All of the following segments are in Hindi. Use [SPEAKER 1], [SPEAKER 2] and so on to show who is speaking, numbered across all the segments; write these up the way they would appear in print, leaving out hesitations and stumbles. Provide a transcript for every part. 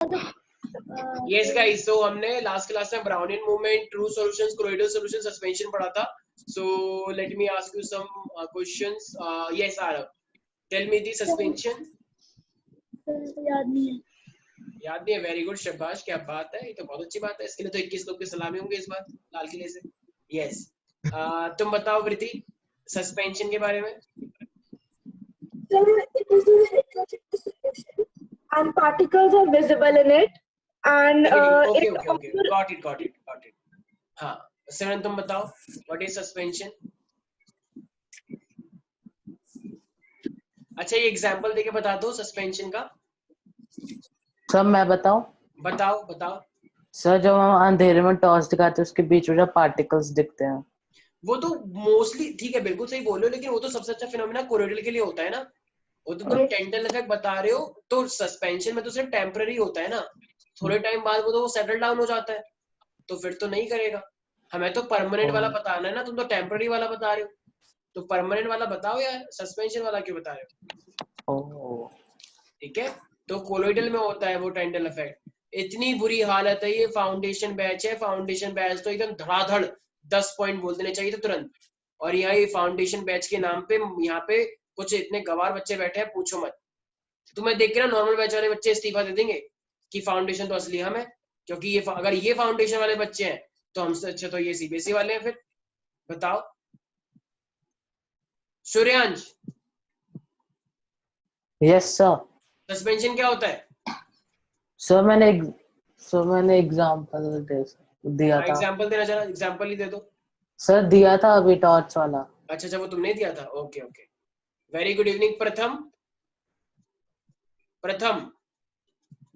[SPEAKER 1] यस गाइस, सो हमने लास्ट क्लास में Brownian movement, true solutions, colloidal solution, suspension पढ़ा था. So let me ask you some questions. Yes Aarav, tell me the suspension.
[SPEAKER 2] याद नहीं है.
[SPEAKER 1] याद नहीं है? वेरी गुड, शाबाश, क्या बात है, ये तो बहुत अच्छी बात है. इसके लिए तो 21 लोग की सलामी होंगे इस बार लाल किले से. यस, तुम बताओ प्रीति सस्पेंशन के बारे में.
[SPEAKER 2] So it is a heterogeneous solution and particles are visible in it and
[SPEAKER 1] okay
[SPEAKER 2] it
[SPEAKER 1] okay okay, got it. हाँ, सिमरन तुम बताओ व्हाट इज सस्पेंशन. अच्छा, ये एग्जांपल देके बता दो सस्पेंशन का.
[SPEAKER 3] सर मैं बताऊं?
[SPEAKER 1] बताओ.
[SPEAKER 3] सर जब हम अंधेरे में टॉर्च दिखाते हैं उसके बीच में जब पार्टिकल्स दिखते हैं.
[SPEAKER 1] वो तो मोस्टली ठीक है, बिल्कुल सही बोल रहे हो, लेकिन वो तो सबसे अच्छा फिनोमेना कोरोइडल के लिए होता है ना. वो तो तुम टेंडल इफेक्ट बता रहे हो, तो सस्पेंशन में तो सिर्फ टेम्पररी होता है ना. थोड़े टाइम बाद वो तो सेटल डाउन हो जाता है, तो फिर तो नहीं करेगा. हमें तो परमानेंट वाला बताना है ना, तुम तो टेम्पररी वाला बता रहे हो. तो परमानेंट वाला बताओ यार, सस्पेंशन वाला क्यों बता रहे हो. ठीक है, तो कोलोइडल में होता है वो टेंडल इफेक्ट. इतनी बुरी हालत है, ये फाउंडेशन बैच है. फाउंडेशन बैच तो एकदम धड़ाधड़ 10 पॉइंट बोल देने चाहिए था तुरंत. और यहाँ ये फाउंडेशन बैच के नाम पे यहाँ पे कुछ इतने गवार बच्चे बैठे हैं, पूछो मत. तुम्हें देख के ना नॉर्मल बैच वाले बच्चे इस्तीफा दे देंगे कि फाउंडेशन तो असली हम है, क्योंकि ये अगर ये फाउंडेशन वाले बच्चे हैं तो हमसे अच्छे तो ये सीबीएसई वाले हैं. फिर बताओ सूर्यांश.
[SPEAKER 3] Yes sir.
[SPEAKER 1] सस्पेंशन क्या होता है?
[SPEAKER 3] सर मैंने एग्जांपल दिया था.
[SPEAKER 1] एग्जांपल देना चाह, एग्जांपल ही दे दो.
[SPEAKER 3] सर दिया था अभी टॉर्च वाला.
[SPEAKER 1] अच्छा, वो तुमने दिया था. ओके. वेरी गुड इवनिंग प्रथम.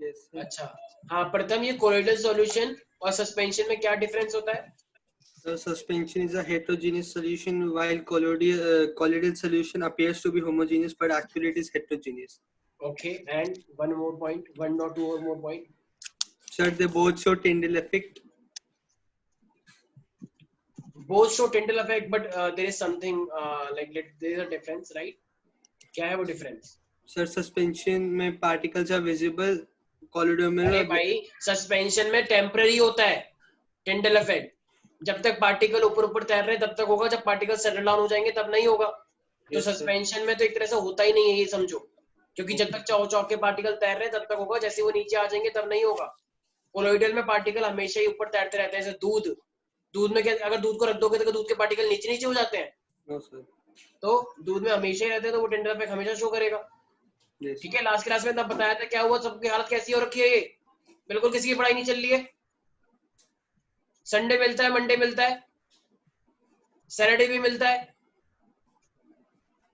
[SPEAKER 4] Yes, sir.
[SPEAKER 1] अच्छा, हाँ प्रथम, ये कोलोइडल सॉल्यूशन और सस्पेंशन में क्या डिफरेंस होता है?
[SPEAKER 4] The suspension is a heterogeneous solution while colloidal solution appears to be homogeneous but actually it is heterogeneous.
[SPEAKER 1] Okay, and one more point, one or two more point.
[SPEAKER 4] Sir, they both show Tyndall effect.
[SPEAKER 1] Both show Tyndall effect, but there is something there is a difference, right? क्या है वो difference?
[SPEAKER 4] Sir, suspension में particles are visible. Colloidal में
[SPEAKER 1] अरे भाई, सस्पेंशन में टेम्पररी होता है टिंडल इफेक्ट. जब तक पार्टिकल ऊपर तैर रहे हैं तब तक होगा, जब पार्टिकल सेटल डाउन हो जाएंगे तब नहीं होगा. तो सस्पेंशन में तो एक तरह से होता ही नहीं है, ये समझो. क्योंकि जब तक चौक के पार्टिकल तैर रहे हैं तब तक होगा, जैसे वो नीचे आ जाएंगे तब नहीं होगा. कोलोइडल में पार्टिकल हमेशा ही ऊपर तैरते रहते हैं. जैसे दूध में क्या, अगर दूध को रख दोगे तो दूध के पार्टिकल नीचे हो जाते हैं.
[SPEAKER 4] No, sir.
[SPEAKER 1] तो दूध में हमेशा ही रहते हैं, तो वो टिंडल इफेक्ट हमेशा शो करेगा.
[SPEAKER 4] Yes.
[SPEAKER 1] ठीक है, लास्ट क्लास में तब बताया था क्या हुआ, सबकी हालत कैसी हो रखी है. ये बिल्कुल किसी की पढ़ाई नहीं चल रही है. संडे मिलता है, मंडे मिलता है, सैटरडे भी मिलता है.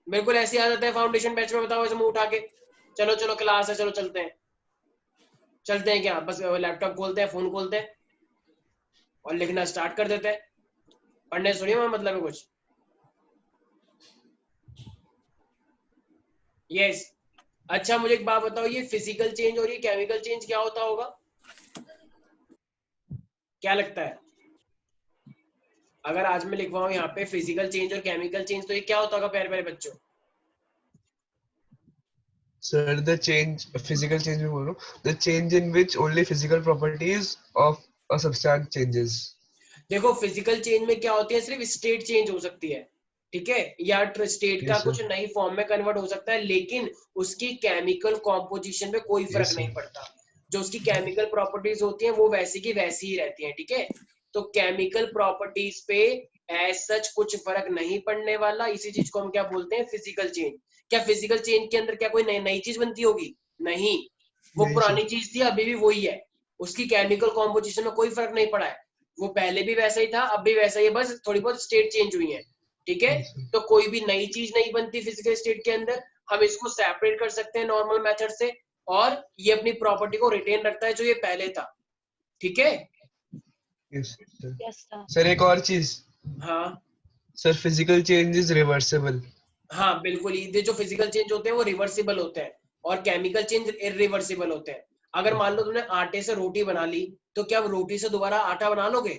[SPEAKER 1] बिल्कुल ऐसी आदत है फाउंडेशन बैच में. बताओ ऐसे मुंह उठा के, चलो क्लास है, चलो चलते हैं क्या, बस लैपटॉप खोलते हैं, फोन खोलते हैं और लिखना स्टार्ट कर देते हैं. पढ़ने सुनिए मतलब है कुछ. यस. अच्छा, मुझे एक बात बताओ, ये फिजिकल चेंज और ये केमिकल चेंज क्या होता होगा, क्या लगता है? अगर आज मैं लिखवाऊं यहाँ पे फिजिकल चेंज और केमिकल चेंज, तो ये क्या होता होगा प्यारे बच्चों?
[SPEAKER 5] Sir, the change, physical change में बोल रहा हूँ, the change in which only physical properties of a substance changes.
[SPEAKER 1] देखो, फिजिकल चेंज में क्या होती है, सिर्फ स्टेट चेंज हो सकती है, ठीक है, या स्टेट का कुछ नई फॉर्म में कन्वर्ट हो सकता है, लेकिन उसकी केमिकल कॉम्पोजिशन में कोई फर्क नहीं पड़ता. जो उसकी केमिकल प्रॉपर्टीज होती हैं वो वैसी की वैसी ही रहती हैं. ठीक है, तो केमिकल प्रॉपर्टीज पे एज सच कुछ फर्क नहीं पड़ने वाला, इसी चीज को हम क्या बोलते हैं, फिजिकल चेंज. क्या फिजिकल चेंज के अंदर क्या कोई नई चीज बनती होगी? नहीं, वो पुरानी चीज थी, अभी भी वही है. उसकी केमिकल कॉम्पोजिशन में कोई फर्क नहीं पड़ा है, वो पहले भी वैसा ही था, अब भी वैसा ही है, बस थोड़ी बहुत स्टेट चेंज हुई है. ठीक है, तो कोई भी नई चीज नहीं बनती फिजिकल स्टेट के अंदर. हम इसको सेपरेट कर सकते हैं नॉर्मल मेथड से, और ये अपनी प्रॉपर्टी को रिटेन रखता है जो ये पहले था. ठीक है.
[SPEAKER 5] Yes, sir, एक और चीज.
[SPEAKER 1] हाँ
[SPEAKER 5] sir, physical change is reversible.
[SPEAKER 1] हाँ बिल्कुल, ये जो फिजिकल चेंज होते हैं वो रिवर्सिबल होते हैं, और केमिकल चेंज इरिवर्सिबल होते हैं. अगर मान लो तुमने आटे से रोटी बना ली, तो क्या अब रोटी से दोबारा आटा बना लोगे?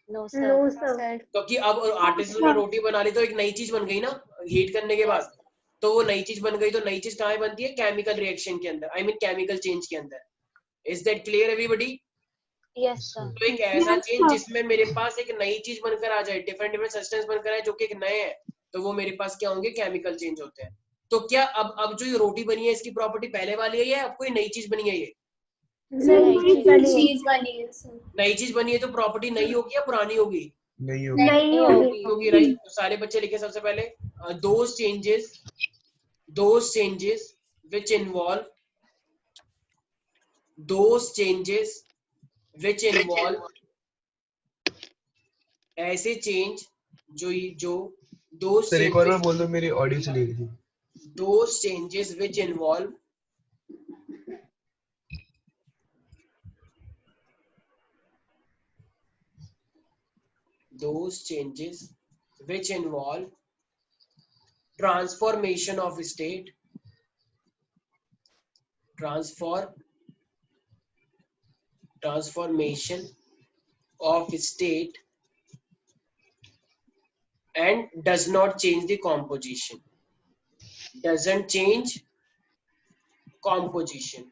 [SPEAKER 2] No sir.
[SPEAKER 1] क्योंकि अब आटे से तुमने रोटी बना ली तो एक नई चीज बन गई ना हीट करने के बाद. तो वो नई चीज बन गई, तो नई चीज कहाँ बनती है? केमिकल रिएक्शन के अंदर, आई मीन केमिकल चेंज के अंदर. Is that clear everybody?
[SPEAKER 6] Yes, sir.
[SPEAKER 1] तो एक ऐसा
[SPEAKER 2] Yes,
[SPEAKER 1] चेंज
[SPEAKER 2] sir.
[SPEAKER 1] जिसमें मेरे पास एक नई चीज बनकर आ जाए, डिफरेंट डिफरेंट सब्सटेंस बनकर आए जो कि एक नए हैं, तो वो मेरे पास क्या होंगे, केमिकल चेंज होते हैं। तो क्या अब जो ये रोटी बनी है इसकी प्रॉपर्टी पहले वाली है या अब कोई नई चीज बनी है? ये
[SPEAKER 2] चीज बनी है sir.
[SPEAKER 1] नई चीज बनी है तो प्रॉपर्टी नई होगी या पुरानी होगी?
[SPEAKER 5] नहीं होगी।
[SPEAKER 2] नहीं होगी.
[SPEAKER 1] होगी, राइट। तो सारे बच्चे लिखे सबसे पहले those changes which involve ऐसे चेंज जो those
[SPEAKER 5] सर एक और बार
[SPEAKER 1] changes
[SPEAKER 5] बोल दो, मेरी ऑडियो चली गई थी।
[SPEAKER 1] those changes which involve transformation of state, transformation of state and does not change the composition, doesn't change composition।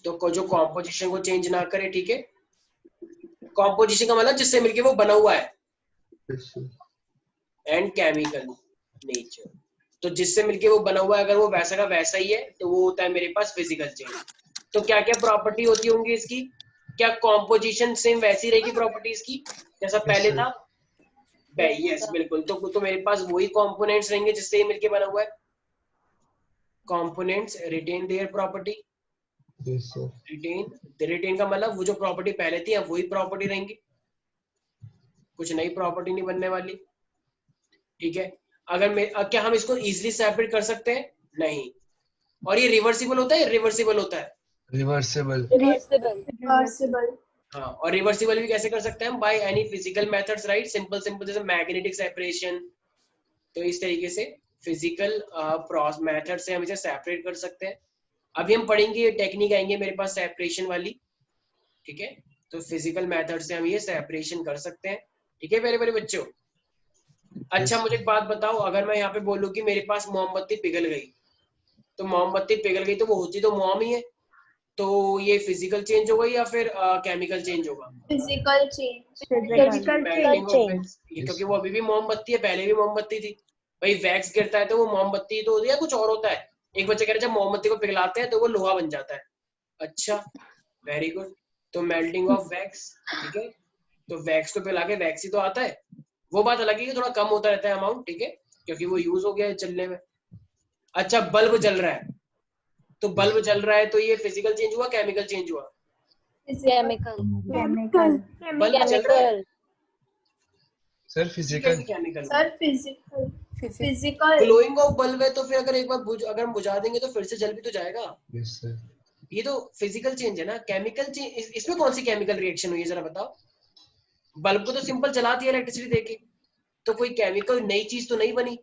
[SPEAKER 1] तो जो composition को change ना करे, ठीक है। composition का मतलब जिससे मिलके वो बना हुआ है, एंड केमिकल नेचर। तो जिससे मिलके वो बना हुआ है, अगर वो वैसा का वैसा ही है तो वो होता है मेरे पास फिजिकल चेंज। तो क्या क्या प्रॉपर्टी होती होंगी इसकी? क्या कॉम्पोजिशन सेम वैसी रहेगी प्रॉपर्टीज की जैसा पहले था? यस बिल्कुल। तो मेरे पास वही कंपोनेंट्स रहेंगे जिससे ये मिलके बना हुआ है। Components retain their property. Retain का मतलब वो जो प्रॉपर्टी पहले थी अब वही प्रॉपर्टी रहेंगी, कुछ नई प्रॉपर्टी नहीं बनने वाली, ठीक है। क्या हम इसको इजीली सेपरेट कर सकते हैं? नहीं। और ये रिवर्सिबल होता है, रिवर्सिबल होता है?
[SPEAKER 5] रिवर्सिबल।
[SPEAKER 1] हाँ, और रिवर्सिबल भी कैसे कर सकते हैं हम? By any physical methods, right. Simple जैसे मैग्नेटिक सेपरेशन। तो इस तरीके से फिजिकल मेथड से हम इसे सेपरेट कर सकते हैं। अभी हम पढ़ेंगे, ये टेक्निक आएंगे मेरे पास सेपरेशन वाली, ठीक है। तो फिजिकल मेथड से हम ये सेपरेशन कर सकते हैं, ठीक है मेरे बच्चों। अच्छा मुझे एक बात बताओ, अगर मैं यहाँ पे बोलूँ कि मेरे पास मोमबत्ती पिघल गई, तो मोमबत्ती पिघल गई तो वो होती तो मोम ही है, तो ये फिजिकल चेंज होगा या फिर केमिकल चेंज होगा?
[SPEAKER 2] Physical change.
[SPEAKER 1] क्योंकि वो अभी भी मोमबत्ती है, पहले भी मोमबत्ती थी। भाई वैक्स गिरता है तो वो मोमबत्ती तो होती है या कुछ और होता है? एक बच्चा कह रहा है जब मोमबत्ती को पिघलाते हैं तो वो लोहा बन जाता है। अच्छा, वेरी गुड। तो मेल्टिंग ऑफ वैक्स, ठीक है। तो वैक्स को पिघला के वैक्स ही तो आता है। वो बात अलग है कि थोड़ा कम होता रहता है अमाउंट, ठीक है, क्योंकि वो यूज हो गया है चलने में। अच्छा, बल्ब जल रहा है, तो बल्ब जल रहा है तो ये फिजिकल चेंज हुआ, केमिकल चेंज हुआ?
[SPEAKER 6] केमिकल।
[SPEAKER 1] बल्ब जल रहा है
[SPEAKER 5] sir physical.
[SPEAKER 1] Chemical.
[SPEAKER 2] Sir physical.
[SPEAKER 1] Glowing of bulb है तो फिर अगर एक बार अगर हम बुझा देंगे तो फिर से जल भी तो जाएगा।
[SPEAKER 5] Yes sir.
[SPEAKER 1] ये तो फिजिकल चेंज है ना। केमिकल चेंज, इसमें कौन सी केमिकल रिएक्शन हुई है जरा बताओ? बल्ब को तो सिंपल जला दिया इलेक्ट्रिसिटी देके, तो कोई केमिकल नई चीज तो नहीं बनी।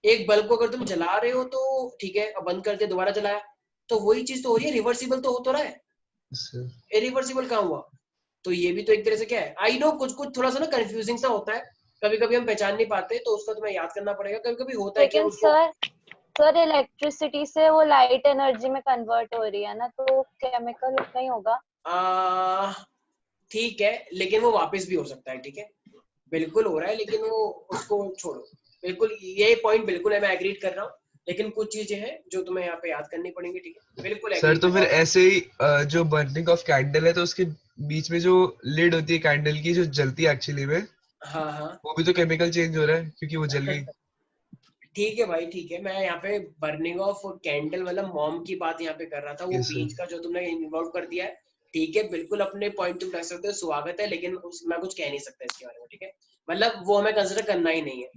[SPEAKER 1] एक बल्ब को अगर तुम जला रहे हो तो ठीक है, अब बंद कर दिया दोबारा जलाया तो वही चीज तो हो रही है, रिवर्सिबल तो हो तो रहा है। इरिवर्सिबल कहाँ हुआ? तो ये भी तो एक तरह से क्या है, आई नो कुछ कुछ थोड़ा सा ना कंफ्यूजिंग सा होता है, कभी कभी हम पहचान नहीं पाते, तो उसका तुम्हें याद करना पड़ेगा। कभी कभी होता है
[SPEAKER 6] लेकिन सर इलेक्ट्रिसिटी से वो लाइट एनर्जी में कन्वर्ट हो रही है ना, तो केमिकल नहीं होगा?
[SPEAKER 1] ठीक है, लेकिन वो वापस भी हो सकता है, ठीक है, बिल्कुल हो रहा है, लेकिन वो उसको छोड़ो। बिल्कुल ये पॉइंट बिल्कुल है, मैं एग्री कर रहा हूँ, लेकिन कुछ चीजें हैं जो तुम्हें यहाँ पे याद करनी पड़ेंगी, ठीक है। बिल्कुल
[SPEAKER 5] सर तो फिर ऐसे ही जो बर्निंग ऑफ कैंडल है तो उसके बीच में जो लिड होती है कैंडल की जो जलती है एक्चुअली में,
[SPEAKER 1] हाँ हाँ,
[SPEAKER 5] वो भी तो केमिकल चेंज हो रहा है क्योंकि वो जल गई।
[SPEAKER 1] ठीक है भाई, ठीक है। मैं यहाँ पे बर्निंग ऑफ कैंडल मतलब मॉम की बात यहाँ पे कर रहा था, वो बीच का जो तुमने इन्वॉल्व कर दिया है, ठीक है, बिल्कुल अपने पॉइंट तुम रख सकते हो, स्वागत है, लेकिन मैं कुछ कह नहीं सकता इसके बारे में, ठीक है। मतलब वो हमें कंसिडर करना ही नहीं है।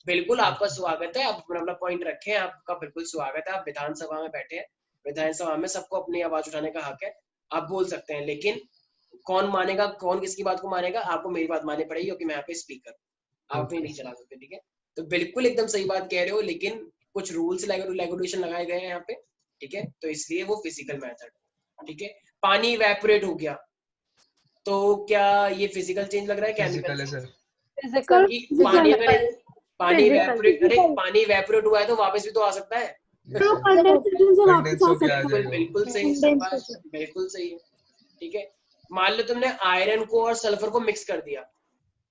[SPEAKER 1] बिल्कुल आपका स्वागत है, आप अपना पॉइंट रखें, आपका बिल्कुल स्वागत है। आप विधानसभा में बैठे हैं, विधानसभा में सबको अपनी आवाज उठाने का हक है, आप बोल सकते हैं, लेकिन कौन मानेगा, कौन किसकी बात को मानेगा? आपको मेरी बात माननी पड़ेगी क्योंकि मैं यहाँ पे स्पीकर, आप भी नहीं चला सकते, ठीक है। तो बिल्कुल एकदम सही बात कह रहे हो, लेकिन कुछ रूल्स रेगुलेशन लगाए गए हैं यहाँ पे, ठीक है, तो इसलिए वो फिजिकल मेथड, ठीक है। पानी इवेपोरेट हो गया, तो क्या ये फिजिकल चेंज लग रहा है, केमिकल है सर?
[SPEAKER 6] फिजिकल।
[SPEAKER 1] पानी इवेपोरेट हुआ है तो वापस भी तो आ सकता है,
[SPEAKER 2] तो कंडेंसेशन से वापस
[SPEAKER 5] कंडेंस
[SPEAKER 2] आ
[SPEAKER 5] होके आ
[SPEAKER 2] सकता है।
[SPEAKER 5] जाएगा।
[SPEAKER 1] बिल्कुल सही शाबाश, बिल्कुल सही है। ठीक है, मान लो तुमने आयरन को और सल्फर को मिक्स कर दिया,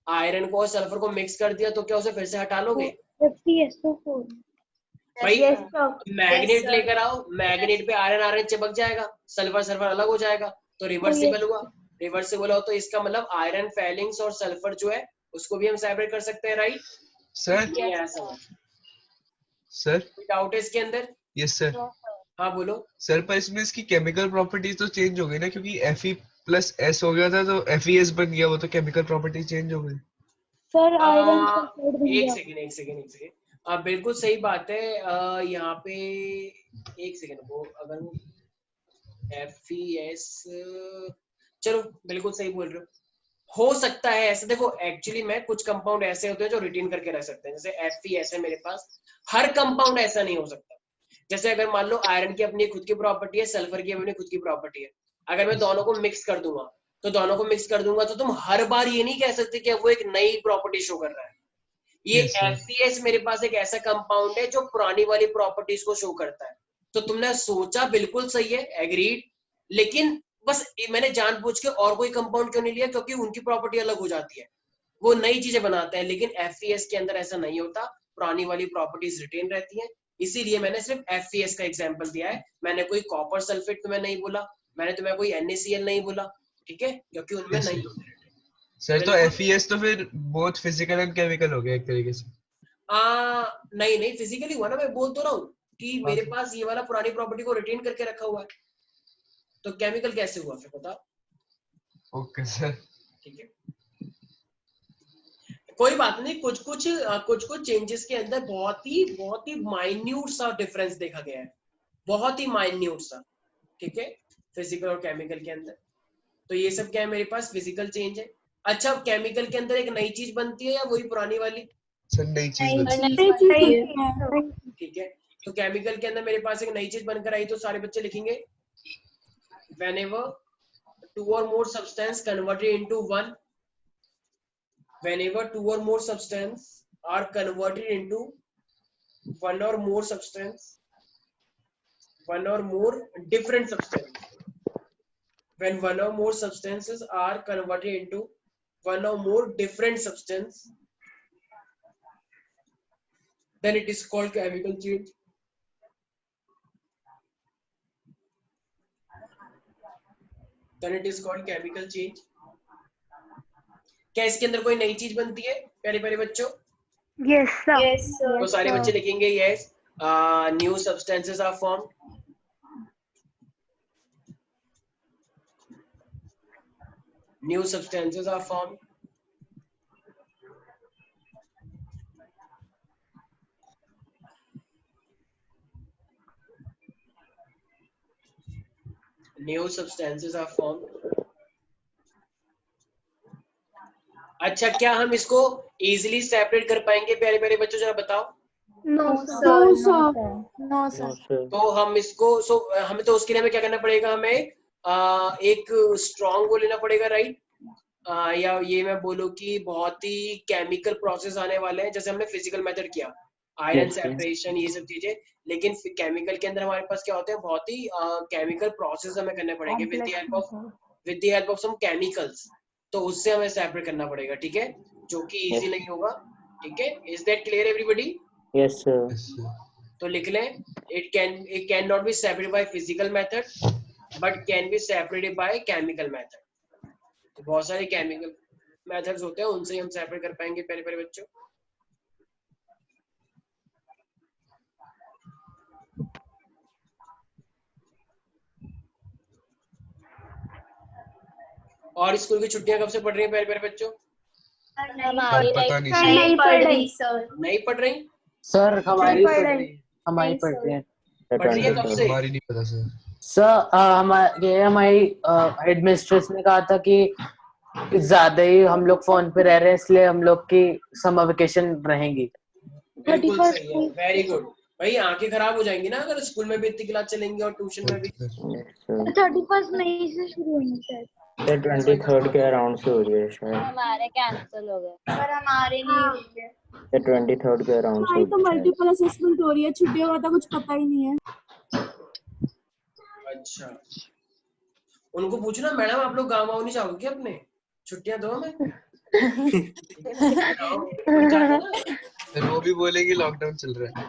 [SPEAKER 1] आयरन को और सल्फर को मिक्स कर दिया तो क्या उसे फिर से हटा लोगे? भाई
[SPEAKER 2] Yes, sir.
[SPEAKER 1] मैग्नेट लेकर आओ, मैग्नेट पे आयरन आयरन चिपक जाएगा, सल्फर सल्फर अलग हो जाएगा, तो रिवर्सिबल हुआ। रिवर्सिबल हो तो इसका मतलब आयरन फेलिंग्स और सल्फर जो है उसको भी हम सेपरेट कर सकते हैं, राइट?
[SPEAKER 5] सर
[SPEAKER 1] ये है समझ।
[SPEAKER 5] सर
[SPEAKER 1] कोई डाउट है इसके अंदर?
[SPEAKER 5] Yes sir.
[SPEAKER 1] हाँ बोलो।
[SPEAKER 5] सर पर इसमें इसकी केमिकल प्रॉपर्टीज तो चेंज हो गई ना, क्योंकि Fe+S हो गया था तो FeS बन गया, वो तो केमिकल प्रॉपर्टी चेंज हो गई।
[SPEAKER 6] सर आयरन
[SPEAKER 1] आ,
[SPEAKER 6] सल्फेट बन
[SPEAKER 1] एक
[SPEAKER 6] गया।
[SPEAKER 1] सेकेंड एक सेकेंड एक सेकेंड, बिल्कुल सही बात है। यहाँ पे एक सेकेंड, वो अगर FeS, चलो बिल्कुल सही बोल रहे हो सकता है ऐसे। देखो एक्चुअली में कुछ कंपाउंड ऐसे होते हैं जो रिटेन करके रह सकते हैं, जैसे FeS है मेरे पास, हर कंपाउंड ऐसा नहीं हो सकता। जैसे अगर मान लो आयरन की अपनी खुद की प्रॉपर्टी है, सल्फर की अपनी खुद की प्रॉपर्टी है, अगर मैं दोनों को मिक्स कर दूंगा तो तुम हर बार ये नहीं कह सकते कि वो एक नई प्रॉपर्टी शो कर रहा है। ये
[SPEAKER 5] Yes, sir.
[SPEAKER 1] FeS मेरे पास एक ऐसा कंपाउंड है जो पुरानी वाली प्रॉपर्टीज को शो करता है। तो तुमने सोचा बिल्कुल सही है, एग्रीड, लेकिन बस मैंने जानबूझ के और कोई कंपाउंड क्यों नहीं लिया, क्योंकि उनकी प्रॉपर्टी अलग हो जाती है, वो नई चीजें बनाते हैं, लेकिन FeS के अंदर ऐसा नहीं होता, पुरानी वाली प्रॉपर्टीज रिटेन रहती हैं। इसीलिए मैंने सिर्फ FeS का एग्जांपल दिया है, मैंने कोई कॉपर सल्फेट तुम्हें नहीं बोला, मैंने तुम्हें कोई NaCl नहीं बोला, ठीक है, क्योंकि उनमें
[SPEAKER 5] Yes,
[SPEAKER 1] नहीं
[SPEAKER 5] sir.
[SPEAKER 1] होते।
[SPEAKER 5] सर तो
[SPEAKER 1] बिल्कुल।
[SPEAKER 5] FeS तो फिर बोथ फिजिकल एंड केमिकल हो गया एक तरीके से।
[SPEAKER 1] नहीं नहीं, फिजिकली हुआ ना, मैं बोल तो रहा हूँ कि
[SPEAKER 5] हाँ,
[SPEAKER 1] मेरे
[SPEAKER 5] sir.
[SPEAKER 1] पास ये वाला पुरानी प्रॉपर्टी को रिटेन करके रखा हुआ है, तो केमिकल कैसे हुआ फिर बताओ?
[SPEAKER 5] Okay sir.
[SPEAKER 1] ठीक है, कोई बात नहीं, कुछ कुछ चेंजेस के अंदर बहुत ही माइन्यूट सा डिफरेंस देखा गया है, बहुत ही माइन्यूट सा, ठीक है, फिजिकल और केमिकल के अंदर। तो ये सब क्या है, मेरे पास फिजिकल चेंज है। अच्छा, केमिकल के अंदर एक नई चीज बनती है या वही पुरानी वाली?
[SPEAKER 5] सर नई चीज बनी।
[SPEAKER 2] नई चीज बनती है।
[SPEAKER 1] ठीक है, तो केमिकल के अंदर मेरे पास एक नई चीज बनकर आई, तो सारे बच्चे लिखेंगे whenever two or more substance converted into one, whenever two or more substance are converted into one or more substance, one or more different substance, when one or more substances are converted into one or more different substance, then it is called chemical change. Then it is called chemical change. क्या इसके अंदर कोई नई चीज बनती है प्यारे प्यारे बच्चों?
[SPEAKER 2] Yes, sir.
[SPEAKER 6] Yes, sir.
[SPEAKER 1] तो सारे बच्चे लिखेंगे yes, new substances are formed. New substances are formed. New substances are formed. अच्छा, क्या हम इसको इजीली सेपरेट कर पाएंगे प्यारे प्यारे बच्चों, जरा बताओ?
[SPEAKER 2] No,
[SPEAKER 6] sir.
[SPEAKER 2] No, sir.
[SPEAKER 6] No, sir.
[SPEAKER 1] तो हम इसको हमें तो उसके लिए हमें क्या करना पड़ेगा, हमें एक स्ट्रॉन्ग वो लेना पड़ेगा, राइट? या ये मैं बोलूं कि बहुत ही केमिकल प्रोसेस आने वाले हैं, जैसे हमने फिजिकल मेथड किया, आयरन सेपरेशन, ये सब चीजें, लेकिन केमिकल के अंदर हमारे पास क्या होते हैं, बहुत ही केमिकल प्रोसेस हमें करने पड़ेंगे with the help of some chemicals, तो उससे हमें सेपरेट करना पड़ेगा, ठीक है, जो कि इजी नहीं होगा, ठीक है। Is that clear everybody?
[SPEAKER 7] Yes, sir.
[SPEAKER 5] Yes, sir.
[SPEAKER 1] तो लिख लें, it can not be separated by physical method but can be separated by chemical method. तो बहुत सारे केमिकल मेथड्स होते हैं, उनसे हम सेपरेट कर पाएंगे प्यारे प्यारे बच्चों। और स्कूल की छुट्टियां कब से पड़ रही हैं प्यारे प्यारे बच्चों?
[SPEAKER 6] हमारी
[SPEAKER 5] पता नहीं
[SPEAKER 6] लाइफ
[SPEAKER 5] सर।
[SPEAKER 6] नहीं पढ़ रही सर।
[SPEAKER 1] नहीं पढ़ रही?
[SPEAKER 3] सर हमारी पढ़ रही है, हमारी
[SPEAKER 6] नहीं,
[SPEAKER 3] पढ़
[SPEAKER 6] sir.
[SPEAKER 3] रही है।
[SPEAKER 1] पढ़ रही है कब से?
[SPEAKER 5] हमारी नहीं पता सर।
[SPEAKER 3] सर हमारी हेडमिस्ट्रेस ने कहा था कि ज्यादा ही हम लोग फोन पे रह रहे हैं, इसलिए हम लोग की समर वेकेशन रहेंगी।
[SPEAKER 1] बिल्कुल सही है, वेरी गुड। भाई आंखें खराब हो जाएंगी ना अगर स्कूल में भी इतनी क्लास चलेंगी और ट्यूशन में भी।
[SPEAKER 7] Yes, sir.
[SPEAKER 6] 31 मई से शुरू होनी चाहिए।
[SPEAKER 7] ये 23rd के अराउंड से हो रही है शायद।
[SPEAKER 6] हमारे कैंसिल हो गए।
[SPEAKER 8] पर हमारे नहीं हुई है।
[SPEAKER 7] ये 23rd के अराउंड से
[SPEAKER 2] तो
[SPEAKER 7] होती है शायद।
[SPEAKER 2] मल्टीपल असेसमेंट हो रही है, छुट्टियों का तो कुछ पता ही नहीं है।
[SPEAKER 1] अच्छा, उनको पूछना मैडम आप लोग गाँव वाँव नहीं जाओगे क्या अपने? छुट्टियां दो हमें। कोई जाता ना
[SPEAKER 5] फिर वो भी बोलेंगे लॉकडाउन चल रहा है।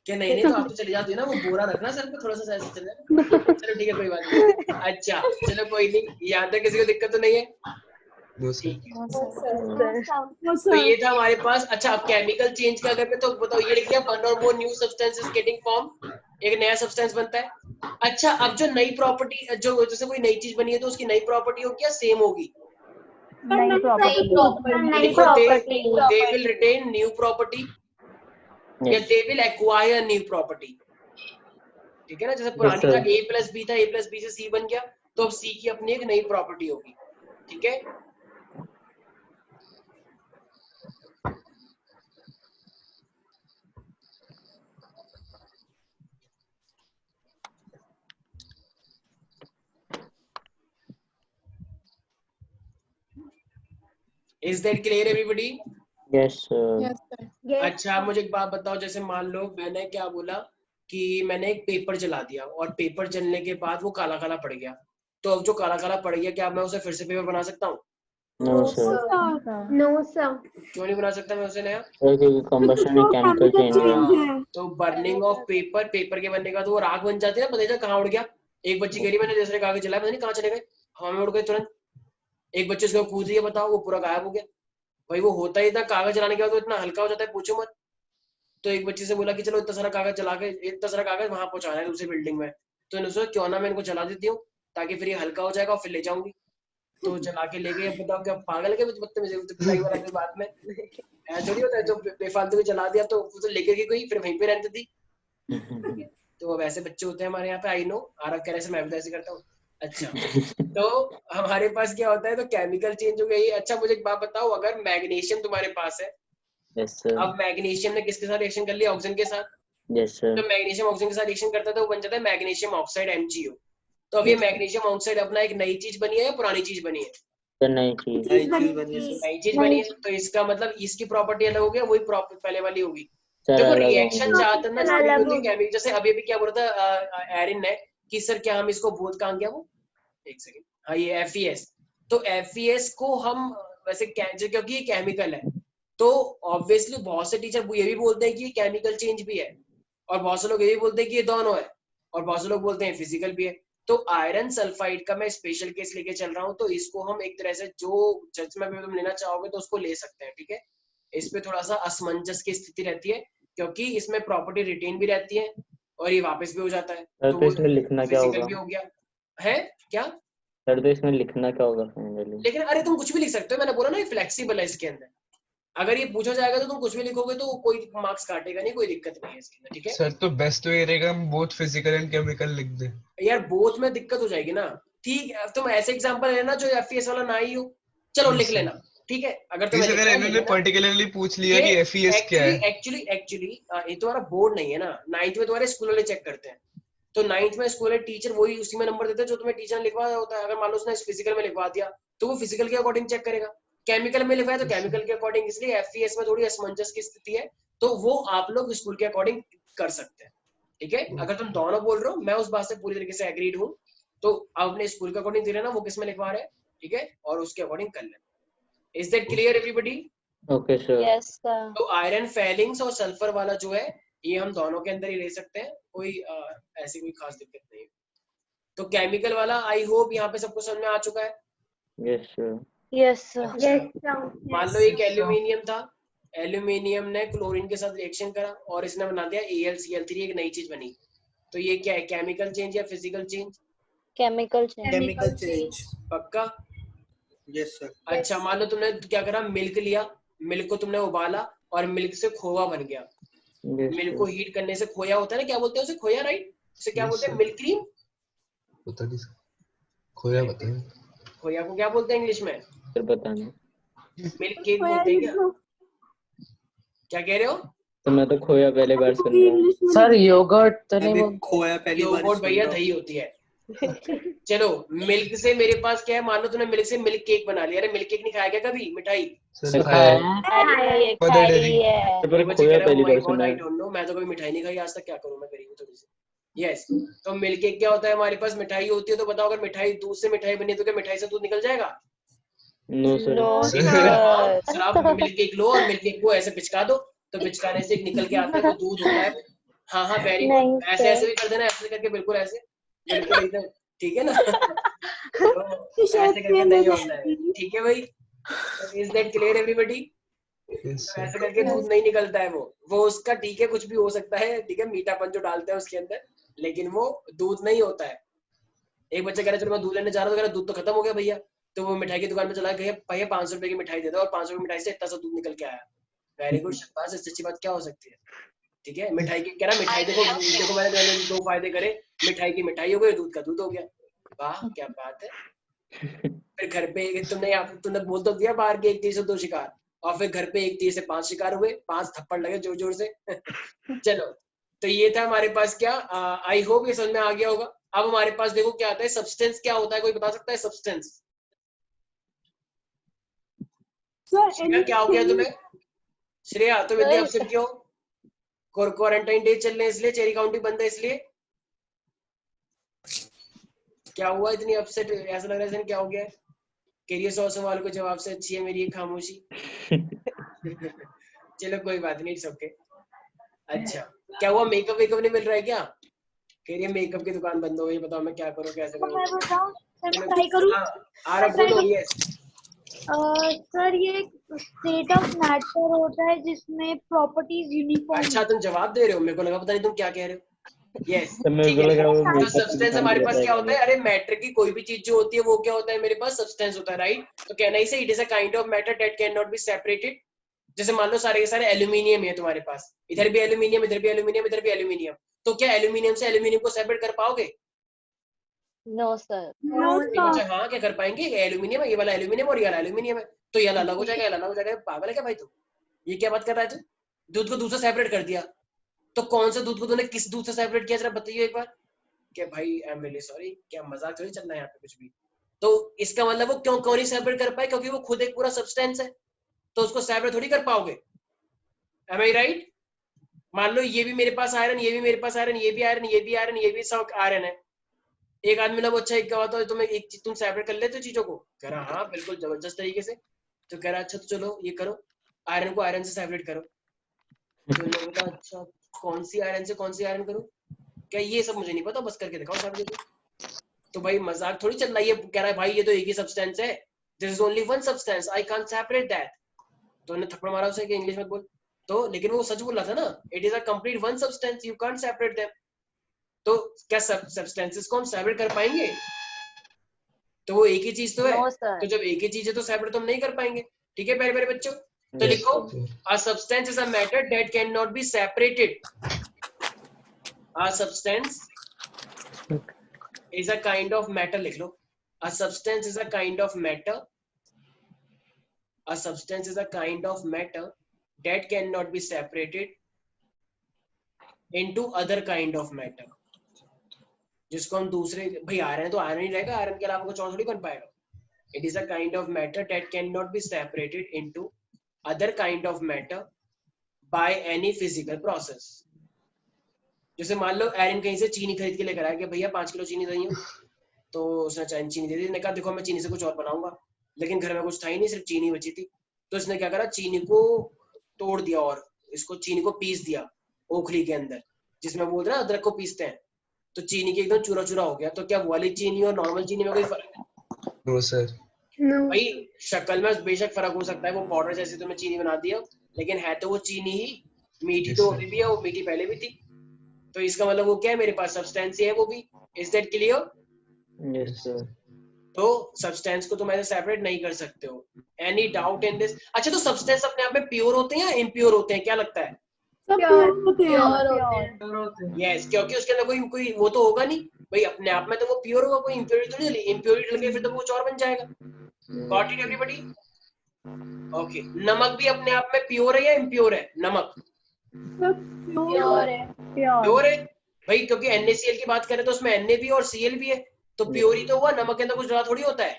[SPEAKER 1] क्या नहीं तो आप तो चली जाती है ना, वो बोरा रखना सर पे थोड़ा सा ऐसे चल जाए। चलो ठीक है कोई बात नहीं। अच्छा चलो कोई नहीं, यहाँ तक किसी को दिक्कत तो नहीं है?
[SPEAKER 5] No sir.
[SPEAKER 1] ठीक है।
[SPEAKER 2] वो
[SPEAKER 1] तो
[SPEAKER 2] सर
[SPEAKER 1] ये था हमारे पास। अच्छा अब केमिकल चेंज का अगर मैं तो बताओ, ये लिख दिया वन और more new substances getting form, एक नया सब्सटेंस बनता है। अच्छा अब जो नई प्रॉपर्टी, जो जैसे कोई नई चीज बनी है तो उसकी नई प्रॉपर्टी होगी या सेम होगी?
[SPEAKER 6] नई प्रॉपर्टी।
[SPEAKER 1] लिखो they will retain new property या they will acquire new property. ठीक है ना, जैसे पुरानी का a प्लस बी था, a प्लस बी से c बन गया, तो अब c की अपनी एक नई प्रॉपर्टी होगी। ठीक है, is that clear everybody?
[SPEAKER 7] Yes sir.
[SPEAKER 1] अच्छा आप मुझे एक बात बताओ, जैसे मान लो मैंने क्या बोला कि मैंने एक पेपर जला दिया और पेपर जलने के बाद वो काला काला पड़ गया, तो अब जो काला काला पड़ गया क्या मैं उसे फिर से पेपर बना सकता हूँ?
[SPEAKER 7] No sir.
[SPEAKER 8] No sir.
[SPEAKER 1] क्यों नहीं बना सकता मैं उसे नया?
[SPEAKER 7] क्योंकि कंबशन में केमिकल चेंज हुआ।
[SPEAKER 1] तो बर्निंग ऑफ पेपर, पेपर के बनने का तो वो राख बन जाती है ना, पता नहीं कहाँ उड़ गया। एक बच्ची कह रही मैंने दूसरे कागज जलाया, पता नहीं कहाँ चले गए, हवा में उड़ गए तुरंत। एक बच्चे उसको कूद दिया, बताओ वो पूरा गायब हो गया। भाई वो होता ही इतना, कागज जलाने के बाद वो इतना हल्का हो जाता है पूछो मत। तो एक बच्चे से बोला कि चलो इतना सारा कागज जला के, इतना सारा कागज वहां पहुंचाना है दूसरी बिल्डिंग में, तो इन्होंने सोचा क्यों ना मैं इनको जला देती हूँ ताकि फिर ये हल्का हो जाएगा और फिर ले जाऊंगी। तो जला के ले गए। अब बताओ क्या पागल है क्या बदतमीजी पिटाई वाला कोई बात में? ऐसा थोड़ी होता है, जो बेफालतू में जला दिया तो वो तो लेकर के कोई फिर वहीं पे रहती थी। तो अब ऐसे बच्चे होते हैं हमारे यहाँ पे, आई नो। आरव कह रहे से मैं भी ऐसे करता हूँ। अच्छा तो हमारे पास क्या होता है, तो केमिकल चेंज हो गई। अच्छा मुझे एक बात बताओ, अगर मैग्नीशियम तुम्हारे पास है,
[SPEAKER 7] यस सर।
[SPEAKER 1] अब मैग्नीशियम ने किसके साथ रिएक्शन कर लिया? ऑक्सीजन के साथ।
[SPEAKER 7] Yes sir.
[SPEAKER 1] तो मैग्नीशियम ऑक्सीजन के साथ रिएक्शन करता है तो वो बन जाता है मैग्नीशियम ऑक्साइड MgO। तो अब ये मैग्नीशियम ऑक्साइड अपना एक नई चीज बनी है या पुरानी चीज बनी है?
[SPEAKER 7] सर नई चीज
[SPEAKER 1] नई चीज बनी है, तो इसका मतलब इसकी प्रॉपर्टी अलग हो गया, वही प्रॉपर्टी पहले वाली होगी।
[SPEAKER 7] सर
[SPEAKER 1] देखो
[SPEAKER 7] अलग
[SPEAKER 1] रिएक्शन ज्यादातर ना
[SPEAKER 8] अलग
[SPEAKER 1] होती है केमिकल, जैसे अभी क्या बोल रहा था एरिन ने कि सर क्या हम इसको बोध कहाँ गया वो, एक सेकंड, हाँ ये FES। तो FES को हम वैसे क्योंकि ये केमिकल है तो ऑब्वियसली बहुत से टीचर ये भी बोलते हैं कि ये केमिकल चेंज भी है, और बहुत से लोग ये भी बोलते हैं कि ये दोनों है, और बहुत से लोग बोलते हैं फिजिकल भी है। तो आयरन सल्फाइड का मैं स्पेशल केस लेके चल रहा हूँ, तो इसको हम एक तरह से जो जजमेंट में तुम लेना चाहोगे तो उसको ले सकते हैं। ठीक है, इस पे थोड़ा सा असमंजस की स्थिति रहती है क्योंकि इसमें प्रॉपर्टी रिटेन भी रहती है और ये वापस भी हो जाता है।
[SPEAKER 7] सर
[SPEAKER 1] तो
[SPEAKER 7] तो इसमें लिखना क्या
[SPEAKER 1] फिजिकल
[SPEAKER 7] होगा?
[SPEAKER 1] भी हो गया है क्या?
[SPEAKER 7] सर तो इसमें लिखना क्या होगा फाइनली?
[SPEAKER 1] लेकिन अरे तुम कुछ भी लिख सकते हो, मैंने बोला ना ये फ्लेक्सिबल है इसके अंदर। अगर ये पूछा जाएगा तो तुम कुछ भी लिखोगे तो कोई मार्क्स काटेगा नहीं, कोई दिक्कत नहीं है इसके अंदर। ठीक है
[SPEAKER 5] सर तो बेस्ट तो ये रहेगा हम बोथ फिजिकल एंड केमिकल लिख दें।
[SPEAKER 1] यार बोथ में दिक्कत हो जाएगी ना। ठीक है तुम ऐसे एग्जांपल लेना जो FES वाला ना ही हो, चलो लिख लेना। ठीक है अगर तुम्हें
[SPEAKER 5] अगर
[SPEAKER 1] लिखना है,
[SPEAKER 5] इन्होंने
[SPEAKER 1] लिख लेना।
[SPEAKER 5] पर्टिकुलरली पूछ लिया कि FES क्या है,
[SPEAKER 1] एक्चुअली ये तुम्हारा बोर्ड नहीं है ना, 9th में तुम्हारे स्कूल वाले चेक करते हैं। तो 9th में स्कूल वाले टीचर वही उसी में नंबर देते हैं जो तुम्हें टीचर ने लिखवाया होता है। अगर मान लो उसने फिजिकल में लिखवा दिया तो वो फिजिकल के अकॉर्डिंग चेक करेगा, केमिकल में लिखवाया तो केमिकल के अकॉर्डिंग। इसलिए FES में थोड़ी असमंजस की स्थिति है, तो वो आप लोग स्कूल के अकॉर्डिंग कर सकते हैं। ठीक है अगर तुम दोनों बोल रहे हो, मैं उस बात से पूरी तरीके से एग्रीड हूँ, तो आप अपने स्कूल के अकॉर्डिंग दे लेना वो किस में लिखवा रहे हैं। ठीक है और उसके अकॉर्डिंग कर लेना। Is that clear everybody?
[SPEAKER 7] Okay sir.
[SPEAKER 6] Yes sir.
[SPEAKER 1] तो आयरन फेलिंग्स और सल्फर वाला जो है ये हम दोनों के अंदर ही ले सकते हैं, कोई ऐसी कोई खास दिक्कत नहीं है। तो केमिकल वाला आई होप यहाँ पे सबको समझ में आ चुका है।
[SPEAKER 7] Yes sir.
[SPEAKER 6] Yes sir.
[SPEAKER 1] मान लो एक एल्यूमिनियम था, एल्यूमिनियम ने क्लोरीन के साथ रिएक्शन करा और इसने बना दिया AlCl3, एक नई चीज बनी। तो ये क्या है, केमिकल चेंज या physical change?
[SPEAKER 6] Chemical change.
[SPEAKER 4] Chemical change.
[SPEAKER 1] पक्का?
[SPEAKER 4] Yes sir.
[SPEAKER 1] अच्छा मान लो तुमने क्या करा, मिल्क लिया, मिल्क को तुमने उबाला और मिल्क से खोवा बन गया। मिल्क को हीट करने से खोया होता है ना, क्या बोलते हैं उसे? खोया, राइट? उसे क्या बोलते हैं? Milk cream?
[SPEAKER 5] पता नहीं सर, खोया बताएं।
[SPEAKER 1] खोया को क्या बोलते हैं इंग्लिश में?
[SPEAKER 7] सर पता नहीं।
[SPEAKER 1] मिल्क केक बोलते हैं क्या? क्या कह रहे हो?
[SPEAKER 7] तो मैं तो खोया पहले बार सुन रहा हूँ।
[SPEAKER 3] सर योगर्ट तो नहीं
[SPEAKER 4] अभी
[SPEAKER 3] बोलते?
[SPEAKER 4] खोया पहली बार
[SPEAKER 1] योगर्ट
[SPEAKER 4] सुन
[SPEAKER 1] भैया
[SPEAKER 4] रहा हूँ।
[SPEAKER 1] दही होती है। चलो मिल्क से मेरे पास क्या है, मान लो तूने मिल्क से मिल्क केक बना लिया। अरे मिल्क केक नहीं खाया क्या कभी, मिठाई?
[SPEAKER 5] सर
[SPEAKER 3] खाया
[SPEAKER 5] खाया
[SPEAKER 3] है।
[SPEAKER 6] अरे ये
[SPEAKER 5] मदर
[SPEAKER 6] खाई
[SPEAKER 5] डेयरी।
[SPEAKER 6] है।
[SPEAKER 7] पर
[SPEAKER 1] बच्चे
[SPEAKER 7] खोया
[SPEAKER 1] कह रहे
[SPEAKER 7] पहली
[SPEAKER 1] हो माय
[SPEAKER 7] बार
[SPEAKER 1] गॉड
[SPEAKER 7] सुना
[SPEAKER 1] आई
[SPEAKER 7] है।
[SPEAKER 1] डोंट नो, मैं तो कभी मिठाई नहीं खाई आज तक, क्या करूं मैं, गरीब हूं थोड़ी सी। यस, तो मिल्क केक क्या होता है, हमारे पास मिठाई होती है, तो बताओ अगर मिठाई दूध से मिठाई बनी है तो क्या मिठाई से दूध निकल जाएगा?
[SPEAKER 7] No sir.
[SPEAKER 6] नो
[SPEAKER 1] एक फिर हाँ,
[SPEAKER 6] सर।
[SPEAKER 1] सर आप मिल्क केक लो और मिल्क केक को ऐसे पिचका दो, तो पिचकाने से एक निकल के आता है, वो दूध होता है वो। हाँ हाँ वेरी गुड,
[SPEAKER 6] नहीं
[SPEAKER 1] ऐसे
[SPEAKER 6] सर।
[SPEAKER 1] ऐसे भी कर देना, ऐसे करके बिल्कुल ऐसे, बिल्कुल एकदम ठीक है ना। तो ऐसे करके नहीं होता है, ठीक है भाई। Is that clear everybody?
[SPEAKER 5] Yes,
[SPEAKER 1] तो
[SPEAKER 5] sir.
[SPEAKER 1] ऐसे करके दूध नहीं निकलता है वो उसका ठीक है, कुछ भी हो सकता है, ठीक है, मीठापन जो डालते हैं उसके अंदर, लेकिन वो दूध नहीं होता है। एक बच्चा कह रहा है चलो मैं दूध लेने जा रहा हूँ, तो कह रहा दूध तो खत्म हो गया भैया, तो वो मिठाई की दुकान पे चला गया, भैया 500 रुपए की मिठाई दे दो, और 500 रुपए की मिठाई से इतना सा दूध निकल के आया। वेरी गुड शाबाश, इससे अच्छी बात क्या हो सकती है? ठीक है, मिठाई की कह रहा मिठाई देखो देखो मैंने दो फायदे करे, मिठाई की मिठाई हो गई, दूध का दूध हो गया। वाह क्या बात है। फिर घर पे तुमने बोल तो दिया बाहर के एक तीर से 2 शिकार, और फिर घर पे एक तीर से 5 शिकार हुए, 5 थप्पड़ लगे जोर जोर से। चलो, तो ये था हमारे पास क्या, आई होप ये समझ में आ गया होगा। अब हमारे पास देखो क्या आता है, सब्सटेंस क्या होता है, कोई बता सकता है सब्सटेंस? श्रेया क्या हो गया तुम्हें? श्रेया तुम इतने अपसेट क्यों? क्वारंटाइन डे चल रहे हैं इसलिए, चेरी काउंटी बंद है इसलिए? क्या हुआ इतनी अपसेट, ऐसा लग रहा है क्या हो गया है? करिए 100 सवाल को जवाब से अच्छी है मेरी ये खामोशी। चलो कोई बात नहीं, इट्स ओके। अच्छा क्या हुआ, मेकअप वेकअप नहीं मिल रहा है क्या? कह रही है मेकअप की दुकान बंद हो गई, बताओ मैं क्या करूं, कैसे करूं?
[SPEAKER 8] मैं बताऊं, सर
[SPEAKER 1] चलो,
[SPEAKER 8] मैं ट्राई करूं।
[SPEAKER 1] हाँ आरव बोलो। यस
[SPEAKER 8] सर ये स्टेट ऑफ मैटर होता है जिसमें प्रॉपर्टीज यूनिफॉर्म
[SPEAKER 1] अच्छा तुम जवाब दे रहे हो, मेरे को लगा पता नहीं तुम क्या कह रहे हो। यस
[SPEAKER 7] तो मेरे
[SPEAKER 1] ठीक
[SPEAKER 7] को
[SPEAKER 1] है,
[SPEAKER 7] लगा वो
[SPEAKER 1] तो
[SPEAKER 7] मेकअप की
[SPEAKER 1] सब्सटेंस
[SPEAKER 7] दुकान
[SPEAKER 1] हमारे
[SPEAKER 7] के लिए
[SPEAKER 1] पास
[SPEAKER 7] ट्राई
[SPEAKER 1] क्या
[SPEAKER 7] कर
[SPEAKER 1] होता
[SPEAKER 7] रहा
[SPEAKER 1] है, अरे मैटर की कोई भी चीज जो होती है वो क्या होता है मेरे पास, सब्सटेंस होता है, राइट? तो कहना ही से it is a kind of matter that can not be separated. जैसे मान लो सारे के सारे एल्यूमिनियम है तुम्हारे पास, इधर भी एल्यूमिनियम, इधर भी एल्यूमिनियम, इधर भी एल्यूमिनियम, तो क्या एल्यूमिनियम से एल्यूमिनियम को सेपरेट कर पाओगे?
[SPEAKER 6] No sir.
[SPEAKER 8] नो
[SPEAKER 1] अच्छा हाँ क्या कर पाएंगे, एल्यूमिनियम है, ये वाला एल्यूमिनियम और ये वाला एल्यूमिनियम है, तो ये अलग हो जाएगा, ये अलग हो जाएगा। पागल है क्या भाई तू, ये क्या बात कर रहा है तू? दूध को दूध से सेपरेट कर दिया, तो कौन सा दूध को तूने किस दूध से सेपरेट किया, जरा बताइए एक बार। क्या भाई आई एम रियली सॉरी, क्या मजाक थोड़ी चल रहा है यहाँ पे कुछ भी। तो इसका मतलब वो क्यों नहीं सेपरेट कर पाए, क्योंकि वो खुद एक पूरा सब्सटेंस है, तो उसको सेपरेट थोड़ी कर पाओगे। एम आई राइट? मान लो ये भी मेरे पास आयरन, ये भी मेरे पास आयरन, ये भी आयरन, ये भी आयरन, ये भी सब आयरन है। एक आदमी ना वो अच्छा एक बात, तुम एक चीज तुम सेपरेट कर लेते हो चीजों को? कह रहा हाँ बिल्कुल जबरदस्त तरीके से। तो कह रहा अच्छा तो चलो ये करो, आयरन को आयरन से सेपरेट करो। तो उन्होंने बोला अच्छा कौन सी आयरन से कौन सी आयरन करूं, क्या ये सब मुझे नहीं पता, बस करके दिखाओ साहब। तो भाई मजाक थोड़ी चल रहा है, ये कह रहा है भाई ये तो एक ही सब्सटेंस है, this is only one substance, I can't separate that. तो उन्होंने थप्पड़ मारा उसे कि इंग्लिश मत बोल। तो लेकिन वो सच बोल रहा था ना, it is a complete one substance, you can't separate them. तो क्या सब्सटेंसेस को हम सेपरेट कर पाएंगे? तो वो एक ही चीज तो है,
[SPEAKER 6] नो सर।
[SPEAKER 1] तो जब एक ही चीज है तो सेपरेट तो हम नहीं कर पाएंगे। ठीक है प्यारे प्यारे बच्चों, तो
[SPEAKER 7] Yes,
[SPEAKER 1] लिखो
[SPEAKER 7] sir.
[SPEAKER 1] a substance is a matter that cannot be separated. A substance is a kind of matter, लिख लो। A substance is a kind of matter. A substance is a kind of matter that cannot be separated into other kind of matter. जिसको हम दूसरे, भाई आयरन तो आयरन ही रहेगा, आयरन के अलावा कुछ और थोड़ी बन पाएगा। It is a kind of matter that cannot be separated into other kind of matter by any physical process. जैसे मान लो एरिन कहीं से चीनी खरीद के लेकर आया कि भैया 5 किलो चीनी दही, तो उसने चीनी दे दी, ने कहा देखो मैं चीनी से कुछ और बनाऊंगा, लेकिन घर में कुछ था ही नहीं, सिर्फ चीनी बची थी। तो इसने क्या करा, चीनी को तोड़ दिया और इसको चीनी को पीस दिया ओखली के अंदर, जिसमें बोलते हैं ना अदरक को पीसते हैं, तो चीनी के एकदम चूरा चूरा हो गया। तो क्या वो वाली चीनी और नॉर्मल चीनी में कोई फर्क है?
[SPEAKER 5] No, sir.
[SPEAKER 1] भाई शक्ल में बेशक फर्क हो सकता है, वो पाउडर जैसे तुम्हें चीनी बना दिया, लेकिन है तो वो चीनी ही, मीठी तो अभी भी है, वो मीठी पहले भी थी। तो इसका मतलब वो क्या है, मेरे पास सब्सटेंस ही है वो भी। Is that clear?
[SPEAKER 7] Yes, sir.
[SPEAKER 1] तो सब्सटेंस को तुम ऐसे सेपरेट नहीं कर सकते हो। Any doubt in this? अच्छा तो सब्सटेंस अपने आप में प्योर होते हैं या इम्प्योर होते हैं, क्या लगता है? यस, क्योंकि उसके अंदर कोई कोई वो तो होगा नहीं भाई, अपने आप में तो वो प्योर होगा, कोई इम्प्योरिटी थोड़ी चली, इम्प्योरिटी लगे फिर तो वो कुछ और बन जाएगा। Got it everybody? ओके, नमक भी अपने आप में प्योर है या इम्प्योर है? नमक
[SPEAKER 8] प्योर है।
[SPEAKER 1] प्योर है भाई, क्योंकि NaCl की बात करें तो उसमें Na भी और Cl भी है, तो प्योर ही तो हुआ, नमक के अंदर कुछ डाला थोड़ी होता है,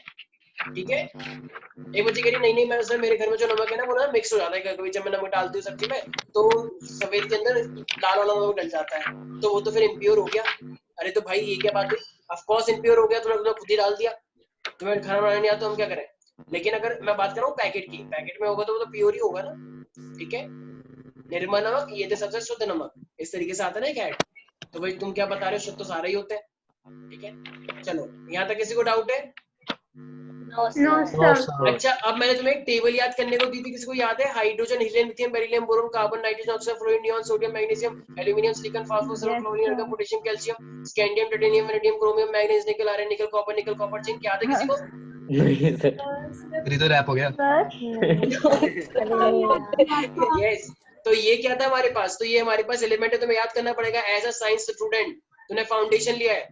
[SPEAKER 1] ठीक है। एक बच्ची कह रही नहीं नहीं मैं सर मेरे घर में जो नमक है ना वो ना मिक्स हो जाता है, कभी जब मैं नमक डालती हूँ सब्जी में तो सफेद के अंदर लाल वाला नमक डल जाता है, तो वो तो फिर इम्प्योर हो गया। अरे तो भाई ये क्या बात हुई, ऑफ कोर्स इम्प्योर हो गया, तुमने खुद ही डाल दिया, तुम्हें खाना बनाना नहीं आता तो हम क्या करें। लेकिन अगर मैं बात कर रहा हूँ पैकेट की, पैकेट में होगा तो वो तो प्योर ही होगा ना, ठीक है। निर्मल नमक ये तो सबसे शुद्ध नमक, इस तरीके से आता है ना एक ऐड। तो भाई तुम क्या बता रहे हो, शुद्ध तो सारे ही होते हैं, ठीक है। चलो यहाँ तक किसी को डाउट है?
[SPEAKER 6] No
[SPEAKER 2] No,
[SPEAKER 6] sir.
[SPEAKER 2] sir.
[SPEAKER 1] अच्छा अब मैंने तुम्हें एक टेबल याद करने को दी थी, किसी को याद है? Hydrogen, helium, lithium, beryllium, boron, carbon, nitrogen, oxygen, fluorine, neon, sodium, magnesium, aluminium, silicon, phosphorus,
[SPEAKER 6] Yes,
[SPEAKER 1] chlorine,
[SPEAKER 6] sir.
[SPEAKER 1] Argon, potassium, calcium, scandium, titanium, vanadium, chromium, manganese, nickel, iron, nickel, copper, nickel, copper, zinc. याद है किसी को?
[SPEAKER 7] नहीं सर।
[SPEAKER 5] फिर तो रैप हो गया।
[SPEAKER 1] यस तो ये क्या था हमारे पास, तो ये हमारे पास एलिमेंट है, तुम्हें याद करना पड़ेगा एज अ साइंस स्टूडेंट। तूने फाउंडेशन लिया है,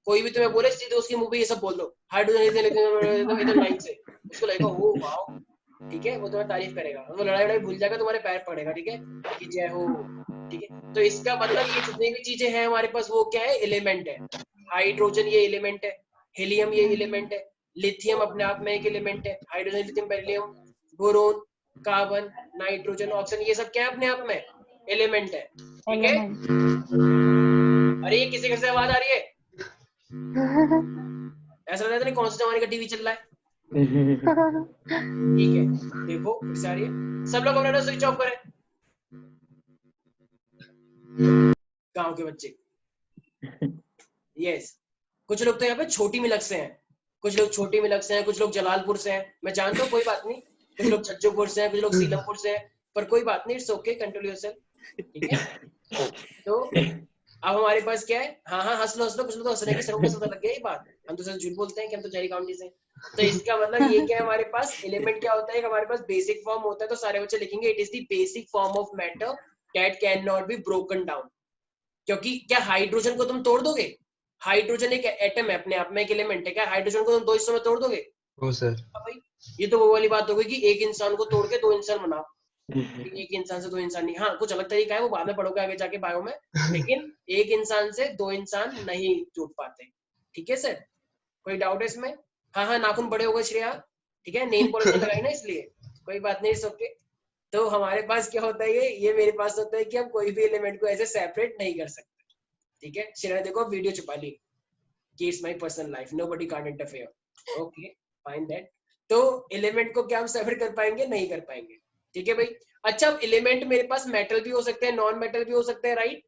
[SPEAKER 1] कोई भी तुम्हें बोले सीधे उसकी मूवी ये सब बोल दो, हाइड्रोजन इधर लाइन से, उसको लगेगा ओ वाओ, ठीक है, वो तुम्हें तारीफ करेगा, वो लड़ाई लड़ाई भूल जाएगा, तुम्हारे पैर पड़ेगा, ठीक है, कि जय हो, ठीक है। तो इसका मतलब ये जितनी भी चीजें हैं हमारे पास वो क्या है, एलिमेंट है। हाइड्रोजन ये एलिमेंट है, हीलियम ये एलिमेंट है, लिथियम अपने आप में एक एलिमेंट है, hydrogen, lithium, beryllium, boron, carbon, nitrogen, oxygen, ये सब क्या है अपने आप में एलिमेंट है, ठीक है। अरे ये किसी घर से आवाज आ रही है? ऐसा लग रहा है कौन से जमाने का टीवी चल रहा है, ठीक है। देखो फिर से आ रही है, सब लोग अपना स्विच ऑफ करें, गांव के बच्चे। यस कुछ लोग तो यहाँ पे छोटी मिलक से हैं, कुछ लोग छोटी मिलक से हैं, कुछ लोग जलालपुर से हैं, मैं जानता हूँ, कोई बात नहीं। कुछ लोग छज्जोपुर से हैं, कुछ लोग सीलमपुर से हैं, पर कोई बात नहीं, इट्स ओके, कंट्रोल योरसेल्फ, ठीक है। तो अब हमारे पास क्या है, हाँ हाँ हंस लो, कुछ लोग तो हंसने की सरों में पता लग गया ये बात, हम तो सिर्फ झूठ बोलते हैं कि हम तो जहरी काउंटी से। तो इसका मतलब ये क्या है, हमारे पास एलिमेंट क्या होता है, हमारे पास बेसिक फॉर्म होता है, तो सारे बच्चे लिखेंगे it is the basic form of matter that can not be broken down. क्योंकि क्या हाइड्रोजन को तुम तोड़ दोगे? हाइड्रोजन एक एटम है अपने आप में, एक एलिमेंट है, क्या हाइड्रोजन को तुम दो हिस्सों में तोड़ दोगे?
[SPEAKER 5] ओ सर
[SPEAKER 1] भाई ये तो वो वाली बात हो गई कि एक इंसान को तोड़ के दो इंसान बनाओ, एक इंसान से दो इंसान नहीं, हाँ कुछ अलग तरीका है, वो बाद में पढ़ोगे आगे जाके बायो में, लेकिन एक इंसान से दो इंसान नहीं जुड़ पाते, ठीक है सर। कोई डाउट है इसमें? हाँ हाँ नाखून बड़े हो गए श्रेया, ठीक है, नेल पॉलिश लगाई ना इसलिए, कोई बात नहीं, ओके। तो हमारे पास क्या होता है, ये मेरे पास होता है कि हम कोई भी एलिमेंट को ऐसे सेपरेट नहीं कर सकते, ठीक है। श्रेया देखो वीडियो छुपा ली कि it's my personal life, nobody can't interfere, okay fine that. तो एलिमेंट को क्या हम सेपरेट कर पाएंगे? नहीं कर पाएंगे, ठीक है भाई। अच्छा एलिमेंट मेरे पास मेटल भी हो सकते हैं, नॉन मेटल भी हो सकते हैं, राइट?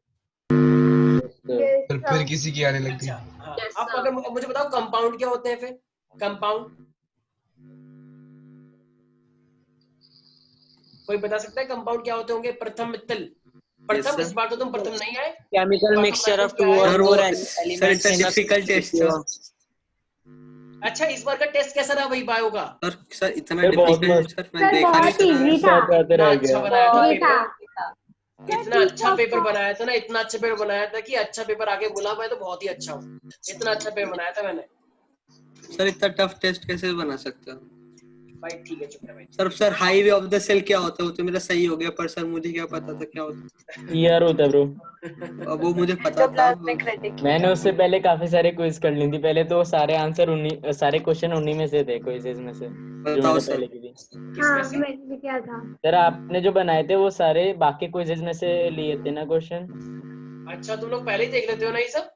[SPEAKER 5] फिर किसी की आने लगती
[SPEAKER 1] अच्छा
[SPEAKER 5] है।
[SPEAKER 1] हाँ, अब अगर मुझे बताओ कंपाउंड क्या होते हैं फिर? कंपाउंड कोई बता सकता है कंपाउंड क्या होते होंगे? प्रथम मित्तल, प्रथम, इस बार तो तुम प्रथम नहीं आए।
[SPEAKER 3] केमिकल
[SPEAKER 1] प्रथम
[SPEAKER 3] मिक्सचर ऑफ
[SPEAKER 1] क्या
[SPEAKER 3] टू
[SPEAKER 1] है?
[SPEAKER 3] और more
[SPEAKER 4] sir
[SPEAKER 3] elements
[SPEAKER 4] it's a difficult test
[SPEAKER 1] अच्छा इस बार का टेस्ट कैसा रहा भाई बायो का?
[SPEAKER 4] सर इतना
[SPEAKER 7] सर बहुत
[SPEAKER 4] डिफिकल्ट
[SPEAKER 7] मस्त।
[SPEAKER 4] सर मैं देखा नहीं
[SPEAKER 8] बहुत easy
[SPEAKER 4] था।
[SPEAKER 8] था।
[SPEAKER 7] जाते
[SPEAKER 1] इतना
[SPEAKER 7] रह
[SPEAKER 1] अच्छा
[SPEAKER 7] गया।
[SPEAKER 1] बनाया था
[SPEAKER 8] ये था।
[SPEAKER 1] पेपर, इतना अच्छा पेपर बनाया था ना, इतना अच्छा पेपर बनाया था कि अच्छा पेपर आगे बुला पाए तो बहुत ही अच्छा हो, इतना अच्छा पेपर बनाया था मैंने।
[SPEAKER 4] सर इतना टफ टेस्ट कैसे बना सकते हो
[SPEAKER 1] भाई ठीक है चुप रहे भाई।
[SPEAKER 4] Sir highway of the cell क्या होता है? वो तो मेरा सही हो गया, पर सर मुझे क्या पता था क्या होता
[SPEAKER 7] ईआर होता है ब्रो।
[SPEAKER 4] है। अब वो मुझे पता था।
[SPEAKER 6] Endoplasmic reticulum.
[SPEAKER 7] मैंने उससे पहले काफी सारे क्विज कर ली थी, पहले तो सारे आंसर सारे क्वेश्चन उन्हीं में से थे, क्विजेज में से जो
[SPEAKER 4] बताओ
[SPEAKER 7] मैंने
[SPEAKER 4] सर।
[SPEAKER 7] पहले की थी।
[SPEAKER 8] हाँ मैंने भी किया था।
[SPEAKER 7] सर आपने जो बनाए थे वो सारे बाकी क्विजेज में से लिए थे ना क्वेश्चन?
[SPEAKER 1] अच्छा तुम लोग पहले ही देख लेते हो ना ये सब?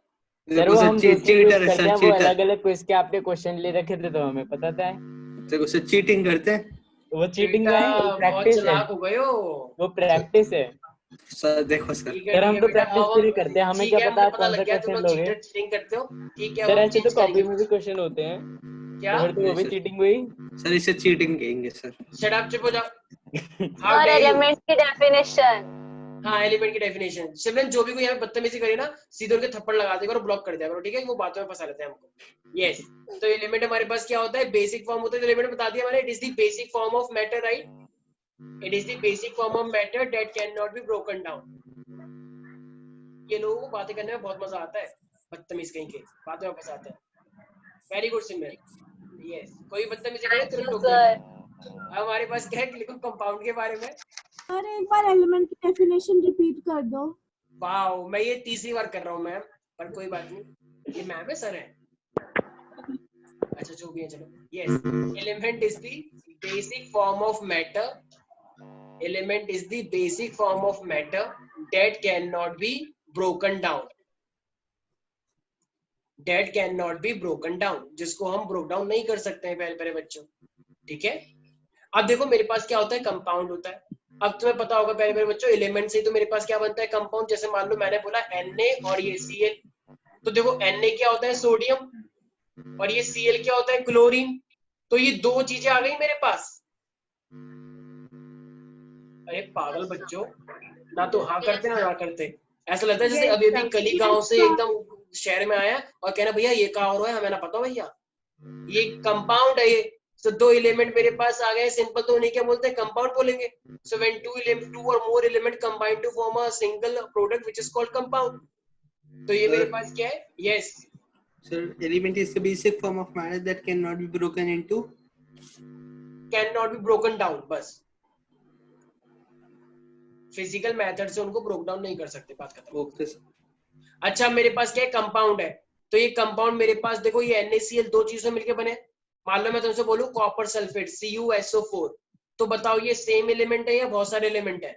[SPEAKER 7] सर वो हम दूसरे क्विज
[SPEAKER 4] चीटर
[SPEAKER 7] करते
[SPEAKER 4] सर
[SPEAKER 7] हैं, वो
[SPEAKER 4] चीटर
[SPEAKER 7] अलग अलग क्विज के आपने क्वेश्चन ले रखे थे, तो हमें पता था।
[SPEAKER 4] देखो सर चीटिंग करते हैं
[SPEAKER 7] वो चीटिंग
[SPEAKER 1] बेटा,
[SPEAKER 7] है, वो
[SPEAKER 1] बहुत
[SPEAKER 7] प्रैक्टिस है,
[SPEAKER 1] चालाक हो गए हो।
[SPEAKER 7] वो प्रैक्टिस है।
[SPEAKER 4] सर। देखो सर
[SPEAKER 1] ठीक है
[SPEAKER 7] सर हम तो
[SPEAKER 1] बेटा,
[SPEAKER 7] प्रैक्टिस
[SPEAKER 1] अब
[SPEAKER 7] के लिए करते हैं, हमें
[SPEAKER 1] ठीक
[SPEAKER 7] क्या
[SPEAKER 1] है
[SPEAKER 7] पता
[SPEAKER 1] मुझे
[SPEAKER 7] आप
[SPEAKER 1] पता
[SPEAKER 7] कौन सा
[SPEAKER 1] लग गया तुम
[SPEAKER 7] क्वेश्चन
[SPEAKER 1] लोग
[SPEAKER 7] लोगे।
[SPEAKER 1] चीटर चीटिंग करते हो, ठीक है
[SPEAKER 7] सर
[SPEAKER 1] अब हम
[SPEAKER 7] ऐसे तो
[SPEAKER 1] चेंज
[SPEAKER 7] कॉपी
[SPEAKER 1] करेंगे।
[SPEAKER 7] में भी क्वेश्चन होते हैं,
[SPEAKER 1] क्या?
[SPEAKER 7] तो फिर तो वो भी
[SPEAKER 4] सर।
[SPEAKER 7] चीटिंग हुई।
[SPEAKER 4] सर इसे चीटिंग कहेंगे सर।
[SPEAKER 1] शट अप, चुप हो जाओ। हाउ
[SPEAKER 6] और
[SPEAKER 1] डेयर यू।
[SPEAKER 6] एलिमेंट की डेफिनेशन।
[SPEAKER 1] हाँ एलिमेंट की डेफिनेशन। सिमरन जो भी कोई यहाँ पे बदतमीजी करे ना सीधे उनके थप्पड़ लगा देगा और ब्लॉक कर दिया करो, ठीक है, वो बातों में फंसा लेते हैं हमको। यस तो एलिमेंट हमारे पास क्या होता है? बेसिक फॉर्म होता है, एलिमेंट बता दिया मैंने, it is the basic form of matter, right? It is the basic form of matter that can not be broken down. ये लोगों को बातें करने में बहुत मजा आता है, बदतमीज कहीं के बातों में फंसाते हैं। वेरी गुड सिमरन। यस कोई बदतमीजी करे तुरंत टोक देना। अब हमारे पास क्या है कि लिखो कंपाउंड के बारे में।
[SPEAKER 2] सर एक बार एलिमेंट की डेफिनेशन रिपीट कर दो।
[SPEAKER 1] वाओ मैं ये तीसरी बार कर रहा हूँ मैम, पर कोई बात नहीं, ये मैम है सर है। अच्छा जो भी है चलो, yes, element is the basic form of matter, element is the basic form of matter that can not be broken down, that can not be broken down, जिसको हम ब्रोक डाउन नहीं कर सकते हैं पहले बच्चों, ठीक है। अब देखो मेरे पास क्या होता है, कंपाउंड होता है। अब तुम्हें पता होगा पहले बच्चों, एलिमेंट से ही तो मेरे पास क्या बनता है, कंपाउंड। जैसे मान लो मैंने बोला Na और ये Cl, तो देखो Na क्या होता है, सोडियम, और ये Cl क्या होता है, क्लोरीन। तो ये दो चीजें आ गई मेरे पास। अरे पागल बच्चों, ना तो हाँ करते ना करते। ऐसा लगता है जैसे अभी अभी कली गांव से एकदम शहर में आया और कहना भैया ये कहा हो रहा है, हमें ना पता भैया, ये कंपाउंड है ये। तो दो एलिमेंट मेरे पास आ गए, सिंपल तो उन्हें क्या बोलते हैं, कंपाउंड बोलेंगे। सो when two or more element combine to form a single product which is called compound. तो ये मेरे पास क्या है, yes
[SPEAKER 4] Sir, element is the basic form of matter that cannot be broken into.
[SPEAKER 1] Can not be broken down, बस फिजिकल मेथड से उनको ब्रोक डाउन नहीं कर सकते, बात खत्म।
[SPEAKER 4] Okay, sir.
[SPEAKER 1] अच्छा मेरे पास क्या है, कंपाउंड है। तो ये कंपाउंड मेरे पास देखो, ये NaCl दो चीजों मिलकर बने। मान लो मैं तुमसे बोलूं कॉपर सल्फेट CuSO4, तो बताओ ये सेम एलिमेंट है या बहुत सारे एलिमेंट है?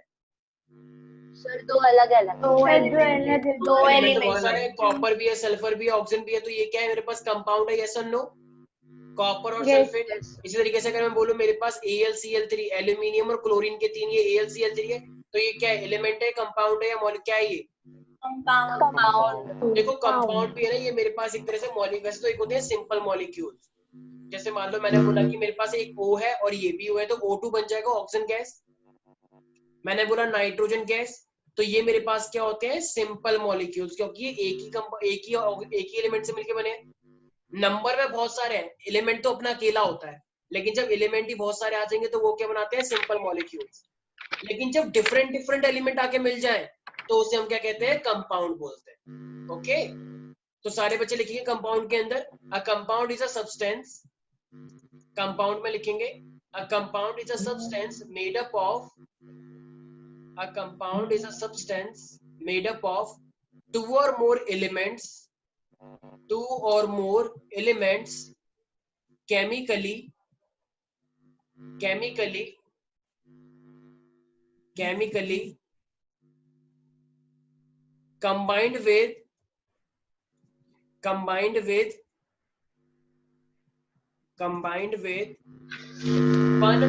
[SPEAKER 6] सर दो अलग अलग,
[SPEAKER 8] दो
[SPEAKER 1] एलिमेंट बहुत सारे हैं, कॉपर भी है, सल्फर भी है, ऑक्सीजन भी है। तो ये क्या है मेरे पास, कंपाउंड है, यस और नो, कॉपर और सल्फेट। इसी तरीके से अगर मैं बोलूं मेरे पास AlCl3, एल्यूमिनियम और क्लोरीन के तीन, ये AlCl3 है, तो ये क्या है, एलिमेंट है, कंपाउंड है या मॉलिक्यूल, क्या है ये?
[SPEAKER 6] कंपाउंड।
[SPEAKER 1] देखो कंपाउंड भी है ना ये मेरे पास एक तरह से मॉलिक्यूल। वैसे तो एक होते हैं सिंपल मॉलिक्यूल, जैसे मान लो मैंने बोला कि मेरे पास एक O है और ये भी O है, तो O2 बन जाएगा ऑक्सीजन गैस। मैंने बोला नाइट्रोजन गैस, तो ये मेरे पास क्या होते हैं, सिंपल मॉलिक्यूल्स, क्योंकि ये एक ही एलिमेंट से मिलके बने हैं। नंबर में बहुत सारे हैं, एलिमेंट तो अपना अकेला होता है, लेकिन जब एलिमेंट ही बहुत सारे आ जाएंगे तो वो क्या बनाते हैं, सिंपल मॉलिक्यूल्स। लेकिन जब डिफरेंट डिफरेंट एलिमेंट आके मिल जाए तो उसे हम क्या कहते हैं, कंपाउंड बोलते हैं। ओके, तो सारे बच्चे लिखेंगे कंपाउंड के अंदर, a compound is a substance, compound में लिखेंगे a compound is a substance made up of, a compound is a substance made up of two or more elements, two or more elements chemically combined with one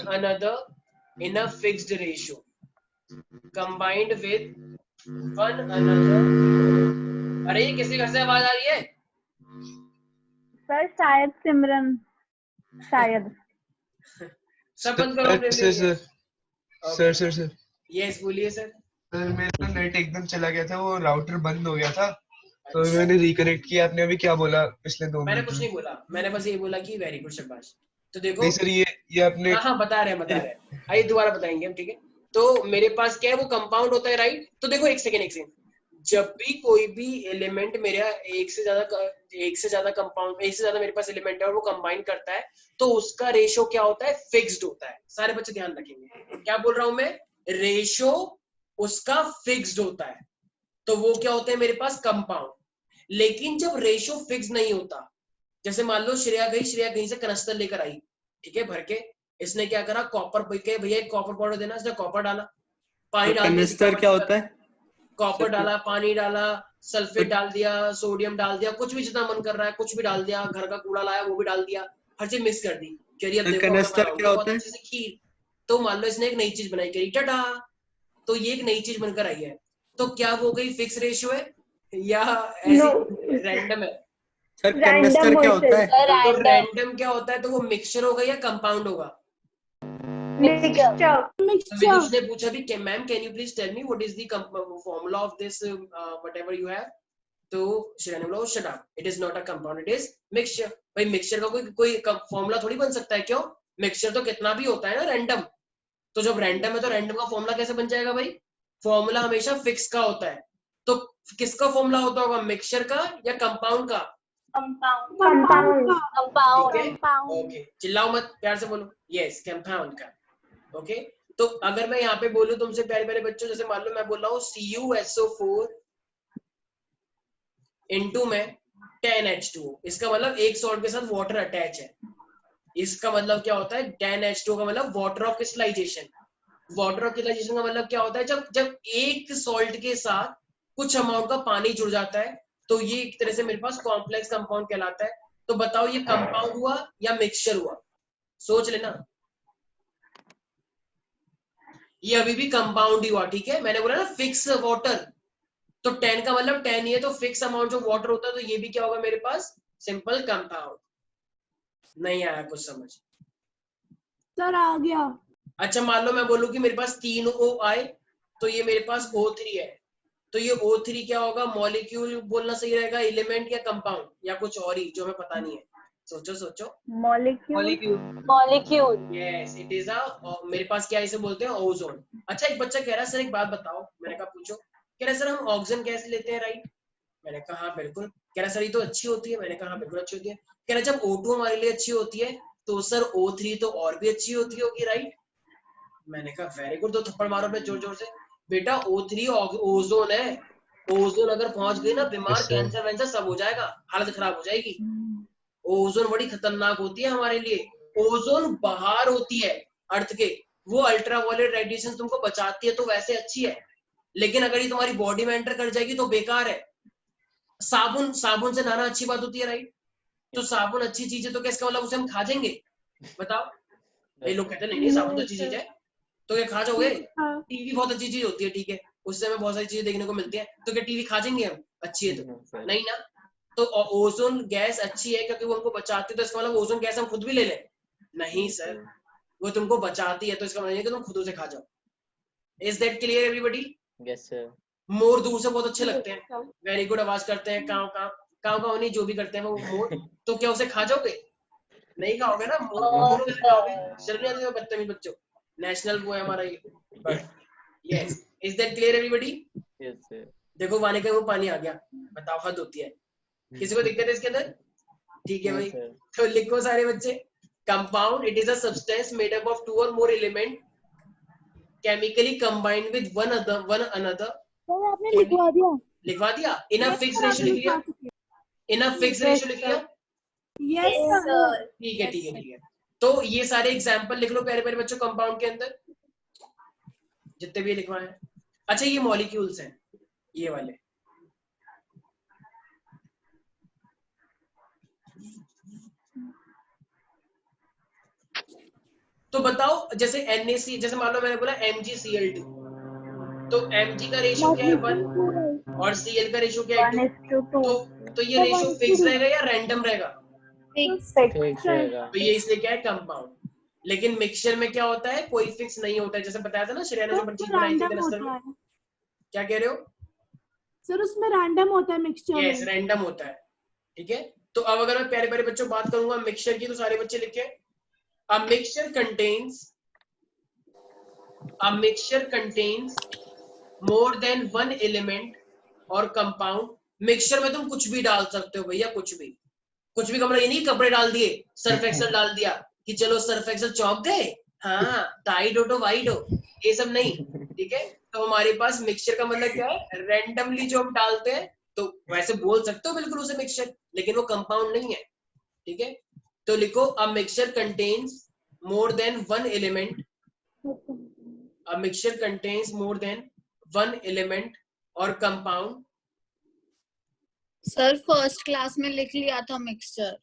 [SPEAKER 1] another in a fixed ratio, combined with one another। अरे ये किसी घर से आवाज आ रही है?
[SPEAKER 8] सर शायद सिमरन, शायद।
[SPEAKER 1] सब बंद करो अपने
[SPEAKER 5] सर
[SPEAKER 1] यस बोलिए सर।
[SPEAKER 5] मेरा नेट एकदम चला गया था, वो राउटर बंद हो गया था, तो मैंने रिकनेक्ट किया। आपने अभी क्या बोला पिछले 2
[SPEAKER 1] मैंने
[SPEAKER 5] मिनट
[SPEAKER 1] कुछ
[SPEAKER 5] में?
[SPEAKER 1] नहीं बोला, मैंने बस ये बोला कि वेरी गुड शाबाश। तो देखो
[SPEAKER 5] नहीं सर, ये आपने
[SPEAKER 1] हाँ बता रहे हैं आइए दोबारा बताएंगे हम, ठीक है। तो मेरे पास क्या है, वो कंपाउंड होता है, राइट। तो देखो एक सेकेंड, जब भी कोई भी एलिमेंट मेरा एक से ज्यादा कंपाउंड, एक से ज्यादा मेरे पास एलिमेंट है और वो कंबाइन करता है, तो उसका रेशो क्या होता है, फिक्स्ड होता है। सारे बच्चे ध्यान रखेंगे, क्या बोल रहा हूं मैं, रेशो उसका फिक्स्ड होता है, तो वो क्या होता है मेरे पास, कंपाउंड। लेकिन जब रेशो फिक्स नहीं होता, जैसे मान लो श्रेया कहीं से कनस्तर लेकर आई, ठीक है, भर के, इसने क्या करा, कॉपर भैया एक कॉपर पाउडर देना, इसने कॉपर डाला, पानी डाल दिया,
[SPEAKER 4] कनिस्टर क्या होता है?
[SPEAKER 1] कॉपर डाला, पानी डाला, सल्फेट डाल दिया, सोडियम डाल दिया, कुछ भी जितना मन कर रहा है कुछ भी डाल दिया, घर का कूड़ा लाया वो भी डाल दिया, हर चीज मिक्स कर दी। करिए अब देखो
[SPEAKER 4] कनिस्टर क्या होता है?
[SPEAKER 1] खीर। तो मान लो इसने एक नई चीज बनाई, करी टाटा, तो ये एक नई चीज बनकर आई है, तो क्या वो गई फिक्स रेशियो है या ऐसी रैंडम है?
[SPEAKER 4] सर कनिस्टर क्या होता है?
[SPEAKER 1] तो रैंडम क्या होता है, तो वो मिक्सचर होगा या कंपाउंड होगा?
[SPEAKER 8] मिक्सचर।
[SPEAKER 1] विदुष ने पूछा भी, ma'am can you please tell me what is the formula of this whatever you have? तो श्रेया ने बोला shut up, it is not a compound, it is mixture. भाई मिक्सचर का कोई फॉर्मूला थोड़ी बन सकता है, क्यों? मिक्सचर तो कितना भी होता है ना, रैंडम। तो जब रैंडम है तो रैंडम का फॉर्मूला कैसे बन जाएगा भाई? फॉर्मूला हमेशा फिक्स का होता है। तो किसका फॉर्मूला होता होगा, मिक्सचर का या कंपाउंड का?
[SPEAKER 8] कंपाउंड।
[SPEAKER 1] ओके, चिल्लाओ मत, प्यार से बोलो, यस कंपाउंड का। ओके, तो अगर मैं यहाँ पे बोलूं तुमसे प्यारे प्यारे बच्चों, जैसे मान लो मैं बोल रहा हूँ CuSO4 इनटू में 10H2O। इसका मतलब एक सॉल्ट के साथ वाटर अटैच है। इसका मतलब क्या होता है 10H2O का मतलब water of crystallisation. Water of crystallisation का मतलब क्या होता है जब एक सॉल्ट के साथ कुछ अमाउंट का पानी जुड़ जाता है तो ये एक तरह से मेरे पास कॉम्प्लेक्स कंपाउंड कहलाता है। तो बताओ ये कंपाउंड हुआ या मिक्सचर हुआ? सोच लेना, ये अभी भी कंपाउंड ही हुआ। ठीक है, मैंने बोला ना फिक्स वाटर, तो 10 का मतलब 10 ही है, तो फिक्स अमाउंट जो वाटर होता है तो ये भी क्या होगा मेरे पास? Simple compound. नहीं आया कुछ समझ?
[SPEAKER 2] सर आ गया।
[SPEAKER 1] अच्छा मान लो मैं बोलूं कि मेरे पास 3 O आए तो ये मेरे पास O3 है, तो ये O3 क्या होगा? मॉलिक्यूल बोलना सही रहेगा, एलिमेंट या कंपाउंड या कुछ और ही जो हमें पता नहीं है? सोचो सोचो।
[SPEAKER 6] Molecule.
[SPEAKER 1] Yes it is a, मेरे पास क्या इसे बोलते हैं? ओजोन। अच्छा एक बच्चा कह रहा है सर एक बात बताओ, मैंने कहा पूछो। कह रहा है सर हम ऑक्सीजन गैस लेते हैं राइट? मैंने कहा हाँ बिल्कुल। कह रहा है सर ये तो अच्छी होती है। मैंने कहा हाँ बिल्कुल अच्छी होती है। कह रहा है जब O2 हमारे लिए अच्छी होती है तो सर O3 तो और भी अच्छी होती होगी राइट? मैंने कहा वेरी गुड। तो थप्पड़ मारो अपने जोर जोर से। बेटा O3 ओजोन है, ओजोन अगर पहुंच गई ना बीमार,
[SPEAKER 5] Yes, sir.
[SPEAKER 1] कैंसर वैंसर सब हो जाएगा, हालत खराब हो जाएगी। ओजोन बड़ी खतरनाक होती है हमारे लिए। ओजोन बाहर होती है अर्थ के, वो अल्ट्रावायलेट रेडिएशन तुमको बचाती है तो वैसे अच्छी है, लेकिन अगर ये तुम्हारी बॉडी में एंटर कर जाएगी तो बेकार है। साबुन, साबुन से नहाना अच्छी बात होती है राइट? तो साबुन अच्छी चीज है तो क्या इसका मतलब उसे हम खा जाएंगे? बताओ। ये लोग कहते हैं नहीं नहीं साबुन तो अच्छी चीज है, तो क्या खा जाओगे? टीवी बहुत अच्छी चीज होती है, ठीक है, उससे हमें बहुत सारी चीजें देखने को मिलती है, तो क्या टीवी खा जाएंगे हम? अच्छी है तो नहीं ना। तो ओजोन गैस अच्छी है क्योंकि वो हमको बचाती है, तो इसका मतलब ओजोन गैस हम खुद भी ले लें? नहीं सर, वो तुमको बचाती है तो इसका मतलब नहीं कि तुम खुद उसे खा जाओ। Is that clear everybody?
[SPEAKER 7] Yes sir.
[SPEAKER 1] मोर दूर से बहुत अच्छे लगते हैं, वेरी गुड आवाज करते हैं, काव काव काव काव नहीं जो भी करते हैं वो मोर, तो क्या उसे खा जाओगे? नहीं खाओगे ना। मोर कैसे खाओगे? शर्म नहीं आती है बदतमीज बच्चों। नेशनल वो है हमारा ये bird. Yes is that clear everybody?
[SPEAKER 7] Yes sir.
[SPEAKER 1] देखो वाने का वो पानी आ गया, बताओ हद होती है। किसी को दिक्कत है इसके अंदर? ठीक है भाई, तो लिखो सारे बच्चे। Compound it is a substance made up of 2 or more element chemically combined with one another.
[SPEAKER 8] Sir आपने लिखवा दिया?
[SPEAKER 1] लिखवा दिया? इन अ फिक्स रेशियो लिख लिया? इन अ फिक्स रेशियो लिख लिया?
[SPEAKER 2] Yes sir.
[SPEAKER 1] ठीक है ठीक है ठीक है। तो ये सारे एग्जांपल लिख लो प्यारे प्यारे बच्चों कंपाउंड के अंदर जितने भी लिखवाए हैं। अच्छा ये मॉलिक्यूल्स हैं ये वाले। तो बताओ जैसे NaC, जैसे मान लो मैंने बोला MgCl2, तो Mg का रेशियो क्या है 1 और Cl का रेशियो क्या है 2। तो ये रेशियो फिक्स रहेगा या रैंडम रहेगा?
[SPEAKER 6] फिक्स।
[SPEAKER 7] फिक्स रहेगा।
[SPEAKER 1] तो ये इसलिए क्या है कंपाउंड। लेकिन मिक्सचर में क्या होता है कोई फिक्स नहीं होता है, जैसे बताया था ना श्रेया ने जो चीज बनाई थी कनस्तर में। क्या कह रहे हो?
[SPEAKER 2] सर उसमें रैंडम होता है मिक्सचर
[SPEAKER 1] यस रैंडम होता है। ठीक है, तो अब अगर मैं प्यारे प्यारे बच्चों बात करूंगा मिक्सचर की, तो सारे बच्चे लिखे a mixture contains more than one element और कंपाउंड। मिक्सचर में तुम कुछ भी डाल सकते हो भैया, कुछ भी का मतलब ये नहीं कपड़े डाल दिए, सर्फ एक्सेल डाल दिया कि चलो सर्फ एक्सेल चौंक गए, हाँ टाइड हो तो वाइड हो, ये सब नहीं। ठीक है, तो हमारे पास मिक्सचर का मतलब क्या है? रैंडमली जो हम डालते हैं, तो वैसे बोल सकते हो बिल्कुल उसे मिक्सचर, लेकिन वो कंपाउंड नहीं है। ठीक है, तो लिखो a mixture contains more than one element, a mixture contains more than one element और कंपाउंड।
[SPEAKER 9] सर फर्स्ट क्लास में लिख लिया था मिक्सचर।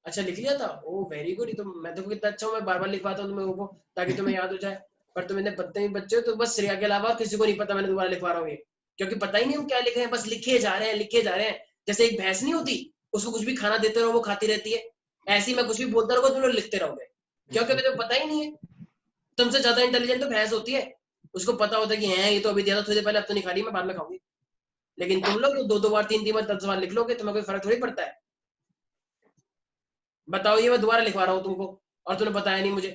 [SPEAKER 1] अच्छा लिख लिया था? ओ वेरी गुड। तो मैं तो कितना अच्छा हूँ, मैं बार बार लिखवाता हूँ तुम लोगों को ताकि तुम्हें याद हो जाए। पर तुम इतने बदतमीज बच्चे हो, तो बस श्रेया के अलावा किसी को नहीं पता मैंने दोबारा लिखवा रहा हूँ ये, क्योंकि पता ही नहीं हम क्या लिखे हैं, बस लिखे जा रहे हैं लिखे जा रहे हैं। जैसे एक भैंस नहीं होती, उसको कुछ भी खाना देते रहो वो खाती रहती है, ऐसे ही मैं कुछ भी बोलता रहूंगा तुम लोग लिखते रहोगे, क्योंकि तुम्हें पता ही नहीं है। तुमसे ज्यादा इंटेलिजेंट तो भैंस होती है, उसको पता होता है कि है ये तो अभी दिया था थोड़ी देर पहले, अब तो नहीं खा रही मैं बाद में खाऊंगी। लेकिन तुम लोग तो 2 बार 3 बार 10 बार लिख लोगे, तुम्हें कोई फर्क थोड़ी पड़ता है। बताओ, ये मैं दोबारा लिखवा रहा हूँ तुमको और तुमने बताया नहीं मुझे।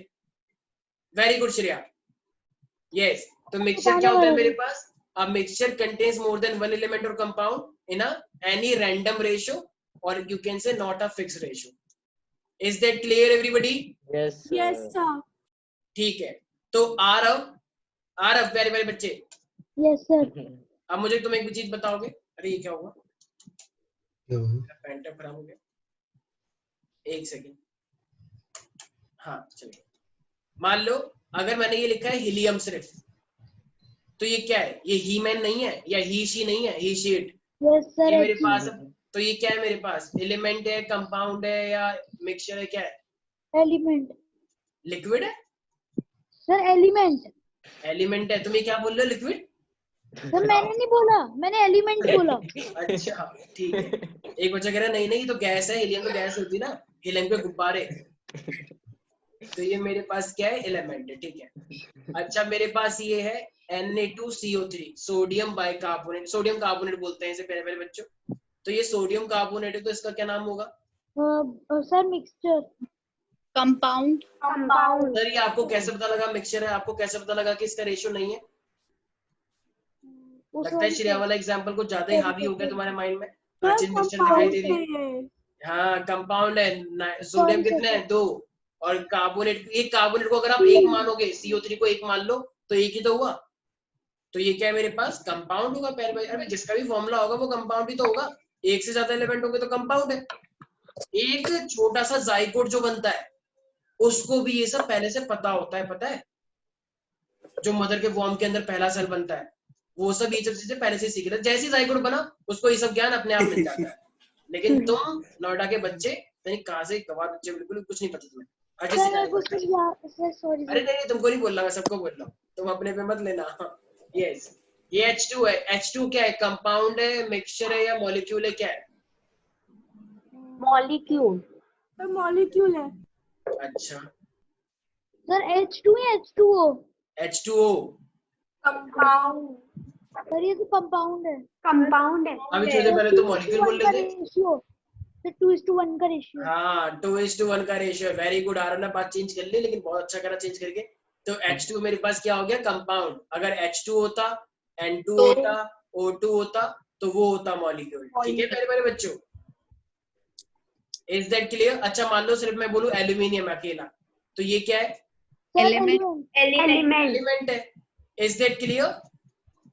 [SPEAKER 1] Very good Shreya. यस, तो मिक्सचर क्या होता है मेरे पास? A mixture contains more than one element or compound in a any random ratio, or you can say not a fixed ratio. Is that clear everybody?
[SPEAKER 7] Yes
[SPEAKER 2] yes sir.
[SPEAKER 1] ठीक है, तो आरव प्यारे प्यारे बच्चे,
[SPEAKER 8] यस सर।
[SPEAKER 1] अब मुझे तुम एक भी चीज बताओगे। अरे ये क्या हुआ? पेंट खराब हो गया, एक सेकेंड। हाँ चलिए, मान लो अगर मैंने ये लिखा है हीलियम सिर्फ, तो ये क्या है? ये ही मैन नहीं है या ही शी नहीं है, ही शीट।
[SPEAKER 8] यस सर,
[SPEAKER 1] ये मेरे पास, तो ये क्या है मेरे पास? एलिमेंट है, कंपाउंड है या मिक्सचर है? क्या है?
[SPEAKER 8] एलिमेंट
[SPEAKER 1] लिक्विड है
[SPEAKER 8] सर, एलिमेंट।
[SPEAKER 1] एलिमेंट है। तुम ये क्या बोल रहे हो? लिक्विड?
[SPEAKER 8] सर मैंने नहीं बोला, मैंने एलिमेंट बोला।
[SPEAKER 1] अच्छा ठीक है। एक बच्चा कह रहा नहीं नहीं, ये तो गैस है, हीलियम तो गैस होती ना, हीलियम के गुब्बारे। तो ये मेरे पास क्या है? एलिमेंट है, ठीक है। अच्छा मेरे पास ये है Na2CO3, sodium bicarbonate, sodium carbonate बोलते हैं इसे पहले पहले बच्चों। तो ये सोडियम कार्बोनेट है, तो इसका क्या नाम होगा?
[SPEAKER 8] Sir mixture.
[SPEAKER 9] Compound.
[SPEAKER 2] Compound.
[SPEAKER 1] Sir ये आपको कैसे पता लगा मिक्सचर है? आपको कैसे पता लगा कि इसका रेशियो नहीं है? लगता है श्रेया वाला एग्जांपल कुछ ज्यादा ही हावी हो गया तुम्हारे माइंड में। अच्छी मिक्सचर दिखाई दे रही है। हाँ कंपाउंड है, सोडियम कितने हैं? 2, और कार्बोनेट, एक कार्बोनेट को अगर आप एक मानोगे, CO3 को एक मान लो, तो एक ही तो हुआ। तो ये क्या है मेरे पास? कंपाउंड होगा। अरे जिसका भी फॉर्मूला होगा वो कंपाउंड ही तो होगा। एक से ज्यादा एलिमेंट होंगे तो कंपाउंड है। एक छोटा सा जाइगोट जो बनता है उसको भी ये सब पहले से पता होता है, पता है? जो मदर के वॉर्म के अंदर पहला सेल बनता है, वो सब ये सब चीजें पहले से सीख रहे। जैसे जाइगोट बना उसको ये सब ज्ञान अपने आप मिल जाता है। लेकिन तुम नोएडा के बच्चे कहाँ से गवार बच्चे, बिल्कुल कुछ नहीं पता तुम्हें।
[SPEAKER 8] सॉरी
[SPEAKER 1] अरे नहीं तुमको नहीं बोल रहा, मैं सबको बोल रहा हूँ, तुम अपने पे मत लेना। यस, ये H2 है। H2 क्या है? कंपाउंड है, मिक्सचर है या मॉलिक्यूल है? क्या है?
[SPEAKER 6] मॉलिक्यूल।
[SPEAKER 2] The molecule है.
[SPEAKER 1] अच्छा
[SPEAKER 8] सर H2 या H2O?
[SPEAKER 1] H2O।
[SPEAKER 2] Compound.
[SPEAKER 8] सर ये तो कंपाउंड है।
[SPEAKER 2] Compound है.
[SPEAKER 1] अभी थोड़ी देर पहले तो मॉलिक्यूल बोल रहे थे।
[SPEAKER 8] रेशियो, सर 2:1 का रेशियो।
[SPEAKER 1] हाँ 2:1 का रेशियो। वेरी गुड, आरव ने बात चेंज कर ली, लेकिन बहुत अच्छा करा चेंज करके। तो H2 मेरे पास क्या हो गया? कंपाउंड। अगर H2 होता, N2 होता, O2 होता, तो वो होता मॉलिक्यूल। ठीक है मेरे बड़े बच्चों, इज दैट क्लियर? अच्छा मान लो सिर्फ मैं बोलूं एल्यूमिनियम अकेला, तो ये क्या है? एलिमेंट है। Is that clear?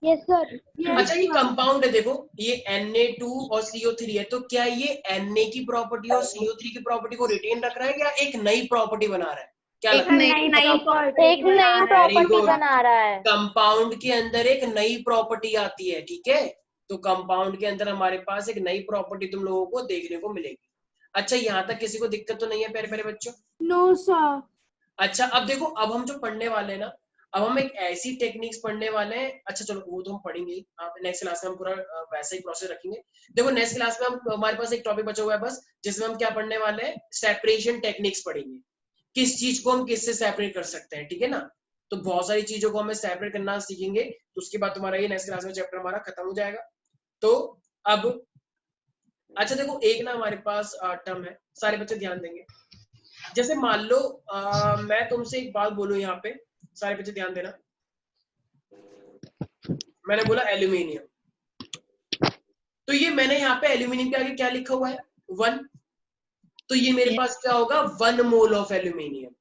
[SPEAKER 8] Yes sir.
[SPEAKER 1] अच्छा ये कंपाउंड है, देखो ये Na2 और CO3 है, तो क्या ये Na की प्रॉपर्टी और CO3 की प्रॉपर्टी को रिटेन रख रहा है या एक नई प्रॉपर्टी बना रहा है? क्या लगता है?
[SPEAKER 6] एक नई प्रॉपर्टी बना रहा है।
[SPEAKER 1] कंपाउंड के अंदर एक नई प्रॉपर्टी आती है, ठीक है? तो कंपाउंड के अंदर हमारे पास एक नई प्रॉपर्टी तुम लोगों को देखने को मिलेगी। अच्छा यहाँ तक किसी को दिक्कत तो नहीं है प्यारे प्यारे बच्चों?
[SPEAKER 2] No sir.
[SPEAKER 1] अच्छा अब देखो, अब हम जो पढ़ने वाले हैं ना, अब हम एक ऐसी टेक्निक्स पढ़ने वाले हैं। अच्छा चलो वो तो हम पढ़ेंगे, आप नेक्स्ट क्लास में हम पूरा वैसा ही प्रोसेस रखेंगे। देखो नेक्स्ट क्लास में हम, हमारे पास एक टॉपिक बचा हुआ है बस, जिसमें हम क्या पढ़ने वाले हैं? सेपरेशन टेक्निक्स पढ़ेंगे। किस चीज को हम किससे सेपरेट कर सकते हैं, ठीक है ना? तो बहुत सारी चीजों को हमें सेपरेट करना सीखेंगे, तो उसके बाद तुम्हारा ये नेक्स्ट क्लास में चैप्टर हमारा खत्म हो जाएगा। तो अब अच्छा देखो, एक ना हमारे पास टर्म है, सारे बच्चे ध्यान देंगे। जैसे मान लो मैं तुमसे एक बात बोलूं, यहाँ पे सारे बच्चे ध्यान देना। मैंने बोला एल्यूमिनियम, तो ये मैंने यहाँ पे एल्यूमिनियम के आगे क्या लिखा हुआ है? 1। तो ये मेरे पास क्या होगा? 1 मोल ऑफ एल्यूमिनियम।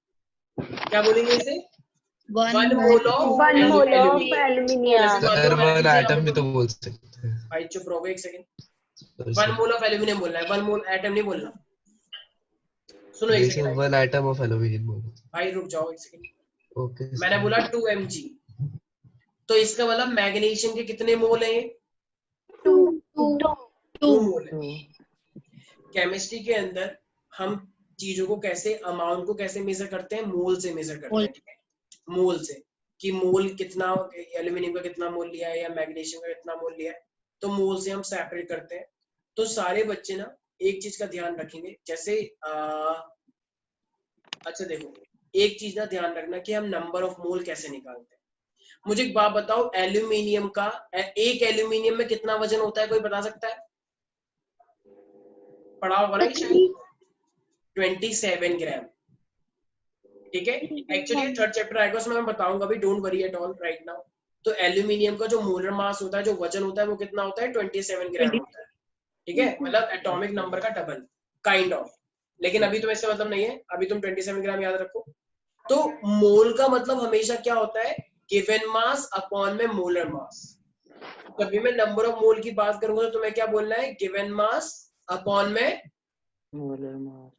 [SPEAKER 1] क्या बोलेंगे इसे? 1 mole of aluminium.
[SPEAKER 5] Sir 1 atom भी तो बोल सकते हैं।
[SPEAKER 1] भाई चुप रहो एक सेकंड। 1 मोल ऑफ एल्यूमिनियम बोलना है, 1 मोल एटम नहीं बोलना। सुनो एक सेकंड
[SPEAKER 5] 1 एटम ऑफ एल्यूमिनियम बोलो।
[SPEAKER 1] भाई रुक जाओ एक सेकंड।
[SPEAKER 5] ओके
[SPEAKER 1] मैंने बोला 2 mg, तो इसका मतलब मैग्नीशियम के कितने मोल हैं? 2 मोल है। केमिस्ट्री के अंदर हम चीजों को कैसे, अमाउंट को कैसे मेजर करते हैं? मोल से मेजर करते हैं, ठीक है? मोल से, कि मोल कितना, एल्यूमिनियम का कितना मोल लिया है या मैग्नीशियम का कितना मोल लिया है, तो मोल से हम सेपरेट करते हैं। तो सारे बच्चे ना एक चीज का ध्यान रखेंगे, जैसे अच्छा देखो एक चीज ना ध्यान रखना कि हम नंबर ऑफ मोल कैसे निकालते हैं। मुझे एक बात बताओ, एल्यूमिनियम का, एक एल्यूमिनियम में कितना वजन होता है? कोई बता सकता है? पढ़ा होगा ना शायद, 27 ग्राम, ठीक है? एक्चुअली थर्ड चैप्टर आएगा उसमें मैं बताऊंगा भी, don't worry at all right now. तो एल्यूमिनियम का जो मोलर मास होता है, जो वजन होता है, वो कितना होता है? 27 ग्राम होता है, ठीक है? मतलब एटॉमिक नंबर का डबल काइंड ऑफ। लेकिन अभी तो इससे मतलब नहीं है, अभी तुम 27 ग्राम याद रखो। तो मोल का मतलब हमेशा क्या होता है? गिवन मास अपॉन में मोलर मास। कभी मैं नंबर ऑफ मोल की बात करूंगा तो तुम्हें क्या बोलना है? गिवन मास अपॉन में
[SPEAKER 7] मोलर मास।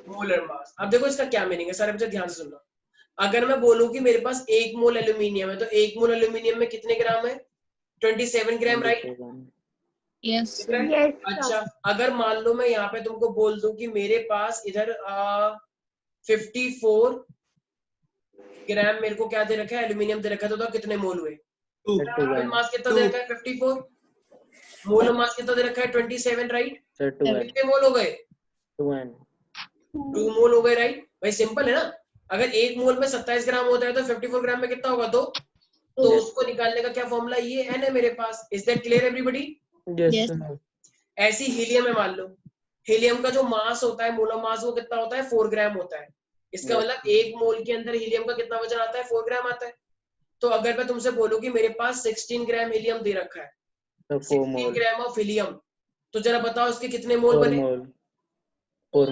[SPEAKER 1] Molar mass. अब देखो इसका क्या मीनिंग है, सारे बच्चे ध्यान से सुनना। अगर मैं बोलूं कि मेरे पास 1 मोल एल्यूमिनियम है, तो 1 मोल एल्यूमिनियम में कितने ग्राम है? 27 ग्राम, राइट?
[SPEAKER 9] Yes.
[SPEAKER 2] Yes,
[SPEAKER 1] अच्छा, अगर मान लो मैं यहाँ पे तुमको बोल दूं कि मेरे पास इधर 54 ग्राम मेरे को क्या दे रखा है, एल्यूमिनियम दे रखा है, तो कितने मोल हुए? मास कितना दे रखा है? 54। मोल मास कितना दे रखा है? 27, राइट? कितने मोल हो गए? 2 मोल हो गए, राइट? भाई सिंपल है ना। अगर 1 मोल में 27 ग्राम होता है तो 54 ग्राम में कितना होगा? 2। तो उसको निकालने का क्या फॉर्मूला? ये n है मेरे पास। Is that clear everybody?
[SPEAKER 7] Yes.
[SPEAKER 1] ऐसी हीलियम है, मान लो हीलियम का जो मास होता है, मोलर मास, वो कितना होता है? 4 ग्राम होता है। इसका मतलब 1 मोल के अंदर हीलियम का कितना वजन आता है? 4 ग्राम आता है। तो अगर मैं तुमसे बोलूं कि मेरे पास 16 ग्राम हीलियम दे रखा है, 16 ग्राम ऑफ हीलियम, तो जरा बताओ इसके कितने मोल बने? 4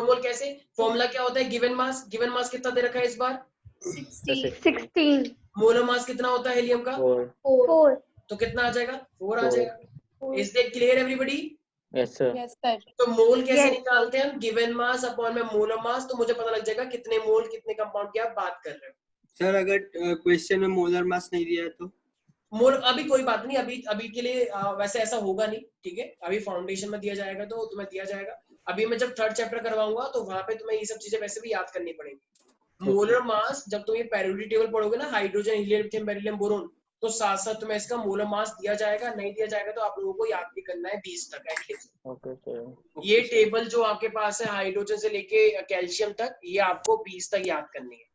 [SPEAKER 1] मोल कैसे? फॉर्मूला क्या होता है? Given mass. गिवन मास कितना दे रखा है इस बार?
[SPEAKER 2] 16.
[SPEAKER 1] मोलर मास कितना होता है हीलियम का?
[SPEAKER 2] 4.
[SPEAKER 1] तो कितना आ जाएगा? 4 आ जाएगा। Is that clear everybody?
[SPEAKER 7] Yes, sir.
[SPEAKER 9] Yes, sir.
[SPEAKER 1] तो मोल कैसे
[SPEAKER 2] Yes.
[SPEAKER 1] निकालते हैं हम? गिवन मास अपॉन में मोलर मास, तो मुझे पता लग जाएगा कितने मोल कितने कंपाउंड की आप बात कर रहे हो।
[SPEAKER 4] सर अगर क्वेश्चन में मोलर मास नहीं दिया है तो?
[SPEAKER 1] मोल अभी कोई बात नहीं, अभी के लिए वैसे ऐसा होगा नहीं, ठीक है? अभी फाउंडेशन में दिया जाएगा तो तुम्हें दिया जाएगा। अभी मैं जब 3rd चैप्टर करवाऊंगा तो वहां पे तुम्हें ये सब चीजें वैसे भी याद करनी पड़ेंगी। मोलर मास, जब तुम ये पेरियोडिक टेबल पढ़ोगे ना, hydrogen, helium, lithium, beryllium, boron, तो साथ साथ तुम्हें इसका मोलर मास दिया जाएगा। नहीं दिया जाएगा तो आप लोगों को याद भी करना है 20 तक एटलीस्ट।
[SPEAKER 7] Okay, sir.
[SPEAKER 1] ये टेबल जो आपके पास है हाइड्रोजन से लेके कैल्शियम तक, ये आपको 20 तक याद करनी है,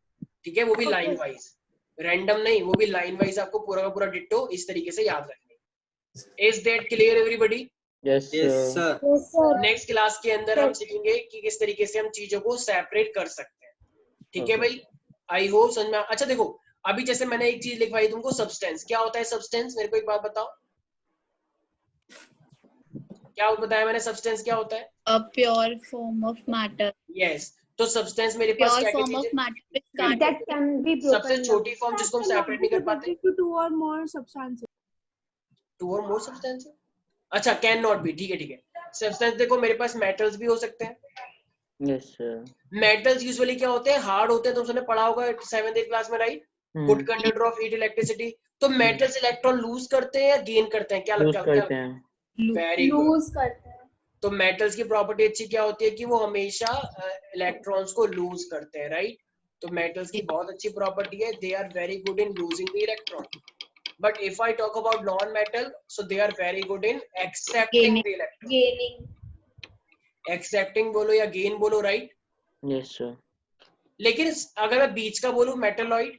[SPEAKER 1] ठीक है? वो भी लाइन वाइज, रैंडम नहीं, वो भी लाइन वाइज आपको पूरा का पूरा डिट्टो इस तरीके से याद रखनी है। Is that clear everybody?
[SPEAKER 7] Yes,
[SPEAKER 4] yes
[SPEAKER 7] sir.
[SPEAKER 4] Sir.
[SPEAKER 1] Next class के अंदर हम सीखेंगे कि किस तरीके से हम चीजों को सेपरेट कर सकते हैं, ठीक है
[SPEAKER 7] Okay.
[SPEAKER 1] भाई? आई होप समझ में अच्छा देखो, अभी जैसे मैंने एक चीज लिखवाई तुमको, सब्सटेंस। क्या होता है सब्सटेंस? मेरे को एक बात बताओ, क्या बताया मैंने? सब्सटेंस क्या होता है?
[SPEAKER 9] A pure form of matter.
[SPEAKER 1] Yes. तो सब्सटेंस मेरे पास
[SPEAKER 9] Pure
[SPEAKER 1] क्या
[SPEAKER 9] form of
[SPEAKER 1] चीज है?
[SPEAKER 9] matter which can't
[SPEAKER 2] That can be broken
[SPEAKER 1] सबसे
[SPEAKER 2] down.
[SPEAKER 1] छोटी फॉर्म जिसको हम सेपरेट नहीं कर पाते?
[SPEAKER 2] to 2 or more substances.
[SPEAKER 1] 2 और मोर सब्सटेंस। अच्छा, कैन नॉट बी, ठीक है ठीक है। सब्सटेंस देखो, मेरे पास मेटल्स भी हो सकते हैं।
[SPEAKER 7] Yes, sir.
[SPEAKER 1] मेटल्स यूजुअली क्या होते हैं? हार्ड होते हैं, तुमने पढ़ा होगा 7th 8th क्लास में, right? Good conductor of heat, electricity. तो मेटल्स इलेक्ट्रॉन लूज करते हैं या गेन करते हैं? क्या
[SPEAKER 7] Lose
[SPEAKER 1] लगता है?
[SPEAKER 7] करते हैं।
[SPEAKER 1] Very good.
[SPEAKER 2] Lose करते हैं.
[SPEAKER 1] तो मेटल्स की प्रॉपर्टी अच्छी क्या होती है कि वो हमेशा इलेक्ट्रॉन्स को लूज करते हैं, राइट? तो मेटल्स की बहुत अच्छी प्रॉपर्टी है, they are very good in losing the electron. But if I talk about non-metal, so they are very good in accepting the electron.
[SPEAKER 2] Gaining.
[SPEAKER 1] Accepting बोलो या gain बोलो, right?
[SPEAKER 7] Yes, sir.
[SPEAKER 1] लेकिन अगर मैं बीच का बोलूं मेटलॉइड,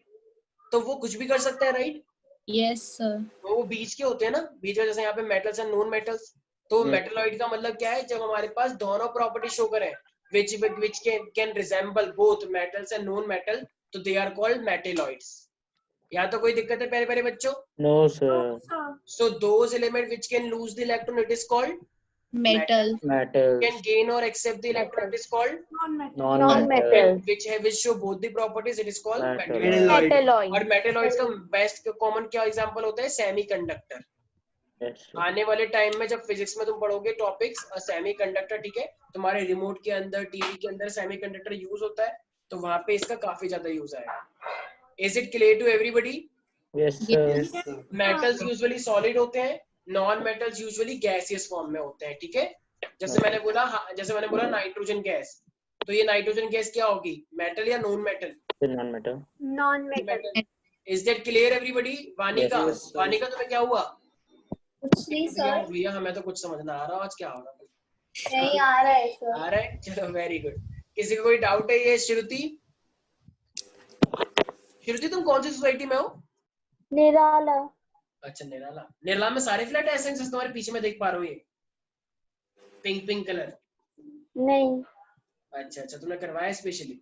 [SPEAKER 1] तो वो कुछ भी कर सकता है, राइट?
[SPEAKER 9] Yes, sir.
[SPEAKER 1] तो वो बीच के होते हैं ना, बीच में, जैसे यहाँ पे मेटल्स एंड नॉन मेटल्स। तो मेटलॉइड का मतलब क्या है? जब हमारे पास दोनों प्रॉपर्टी शो करें, which can resemble both metals and non metal, तो they are called metalloids. यहाँ तो कोई दिक्कत है प्यारे प्यारे बच्चों?
[SPEAKER 7] No, sir.
[SPEAKER 1] So those element which can lose the electron, it is called
[SPEAKER 9] Metal.
[SPEAKER 7] Metals.
[SPEAKER 1] can gain or accept the electron, it is called
[SPEAKER 7] Non-metal.
[SPEAKER 1] which show both the properties, it is called
[SPEAKER 7] Metal.
[SPEAKER 1] metalloid.
[SPEAKER 2] Metalloid.
[SPEAKER 1] और metalloids का बेस्ट कॉमन क्या एग्जांपल होता है? सेमीकंडक्टर।
[SPEAKER 7] Yes, sir.
[SPEAKER 1] आने वाले टाइम में जब फिजिक्स में तुम पढ़ोगे टॉपिक्स सेमीकंडक्टर, ठीक है? तुम्हारे रिमोट के अंदर, टीवी के अंदर सेमीकंडक्टर यूज होता है, तो वहां पे इसका काफी ज्यादा यूज आएगा। Is it clear to everybody?
[SPEAKER 7] Yes, sir.
[SPEAKER 1] Metals usually solid होते हैं, non metals usually gaseous form में होते हैं, ठीक है? जैसे मैंने बोला नाइट्रोजन गैस, तो ये नाइट्रोजन गैस क्या होगी? मेटल या non metal?
[SPEAKER 7] Non-metal.
[SPEAKER 2] Non-metal.
[SPEAKER 1] Is that clear everybody? Vanika,
[SPEAKER 4] Yes, sir.
[SPEAKER 1] Vanika तुम्हें क्या हुआ?
[SPEAKER 2] कुछ नहीं सर.
[SPEAKER 1] भैया हमें तो कुछ समझ ना आ रहा आज क्या हो रहा है।
[SPEAKER 2] नहीं आ रहा है सर.
[SPEAKER 1] आ रहा है, चलो वेरी गुड। किसी को कोई डाउट है? ये श्रुति, श्रुति तुम कौन सी सोसाइटी में हो?
[SPEAKER 2] निराला.
[SPEAKER 1] अच्छा निराला। निराला में सारे फ्लैट ऐसे हैं जैसे तुम्हारे पीछे में देख पा रहे हो, ये पिंक पिंक कलर?
[SPEAKER 2] नहीं.
[SPEAKER 1] अच्छा, तुमने करवाया स्पेशली?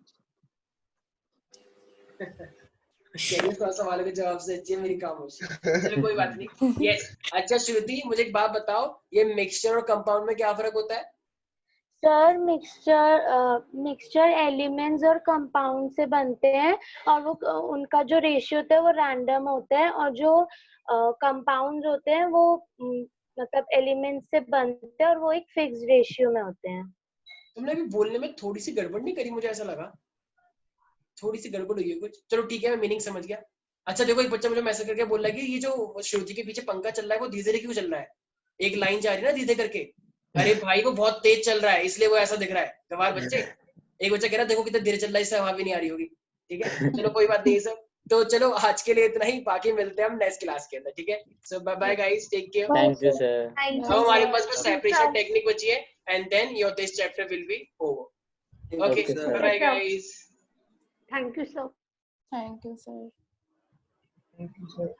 [SPEAKER 1] चलिए, थोड़ा सवालों के जवाब से अच्छी है मेरी खामोशी। चलो कोई बात नहीं। यस। अच्छा श्रुति, मुझे एक बात बताओ, ये मिक्सचर और कंपाउंड में क्या फर्क होता है?
[SPEAKER 6] सर मिक्सचर एलिमेंट्स और कंपाउंड से बनते हैं, और वो उनका जो रेशियो होता है वो रैंडम होता है, और जो कंपाउंड्स होते हैं वो मतलब एलिमेंट से बनते हैं और वो एक फिक्स्ड रेशियो में होते हैं।
[SPEAKER 1] तुमने अभी बोलने में थोड़ी सी गड़बड़ नहीं करी, मुझे ऐसा लगा थोड़ी सी गड़बड़ हुई है कुछ। चलो ठीक है, मैं मीनिंग समझ गया। अच्छा देखो, एक बच्चा मुझे मैसेज करके बोल रहा है कि ये जो श्रुति के पीछे पंखा चल रहा है वो धीरे क्यों चल रहा है, एक लाइन जा रही है ना धीरे करके। अरे भाई वो बहुत तेज चल रहा है इसलिए वो ऐसा दिख रहा है, गवार बच्चे। एक बच्चा कह रहा है देखो कितना धीरे चल रहा है, इससे हवा भी नहीं आ रही होगी। ठीक है चलो कोई बात नहीं सब। तो चलो आज के लिए इतना ही, बाकी मिलते हैं हम नेक्स्ट क्लास के अंदर। ठीक है, so bye bye guys, take care.
[SPEAKER 7] Thank you sir.
[SPEAKER 8] Thank
[SPEAKER 1] अब
[SPEAKER 8] you,
[SPEAKER 1] हमारे
[SPEAKER 8] sir.
[SPEAKER 1] पास बस सेपरेशन टेक्निक बची है and then your this chapter will be over. Okay
[SPEAKER 7] Okay, sir.
[SPEAKER 1] Bye bye guys.
[SPEAKER 6] Thank you sir.
[SPEAKER 9] Thank you, sir.
[SPEAKER 5] Thank you, sir.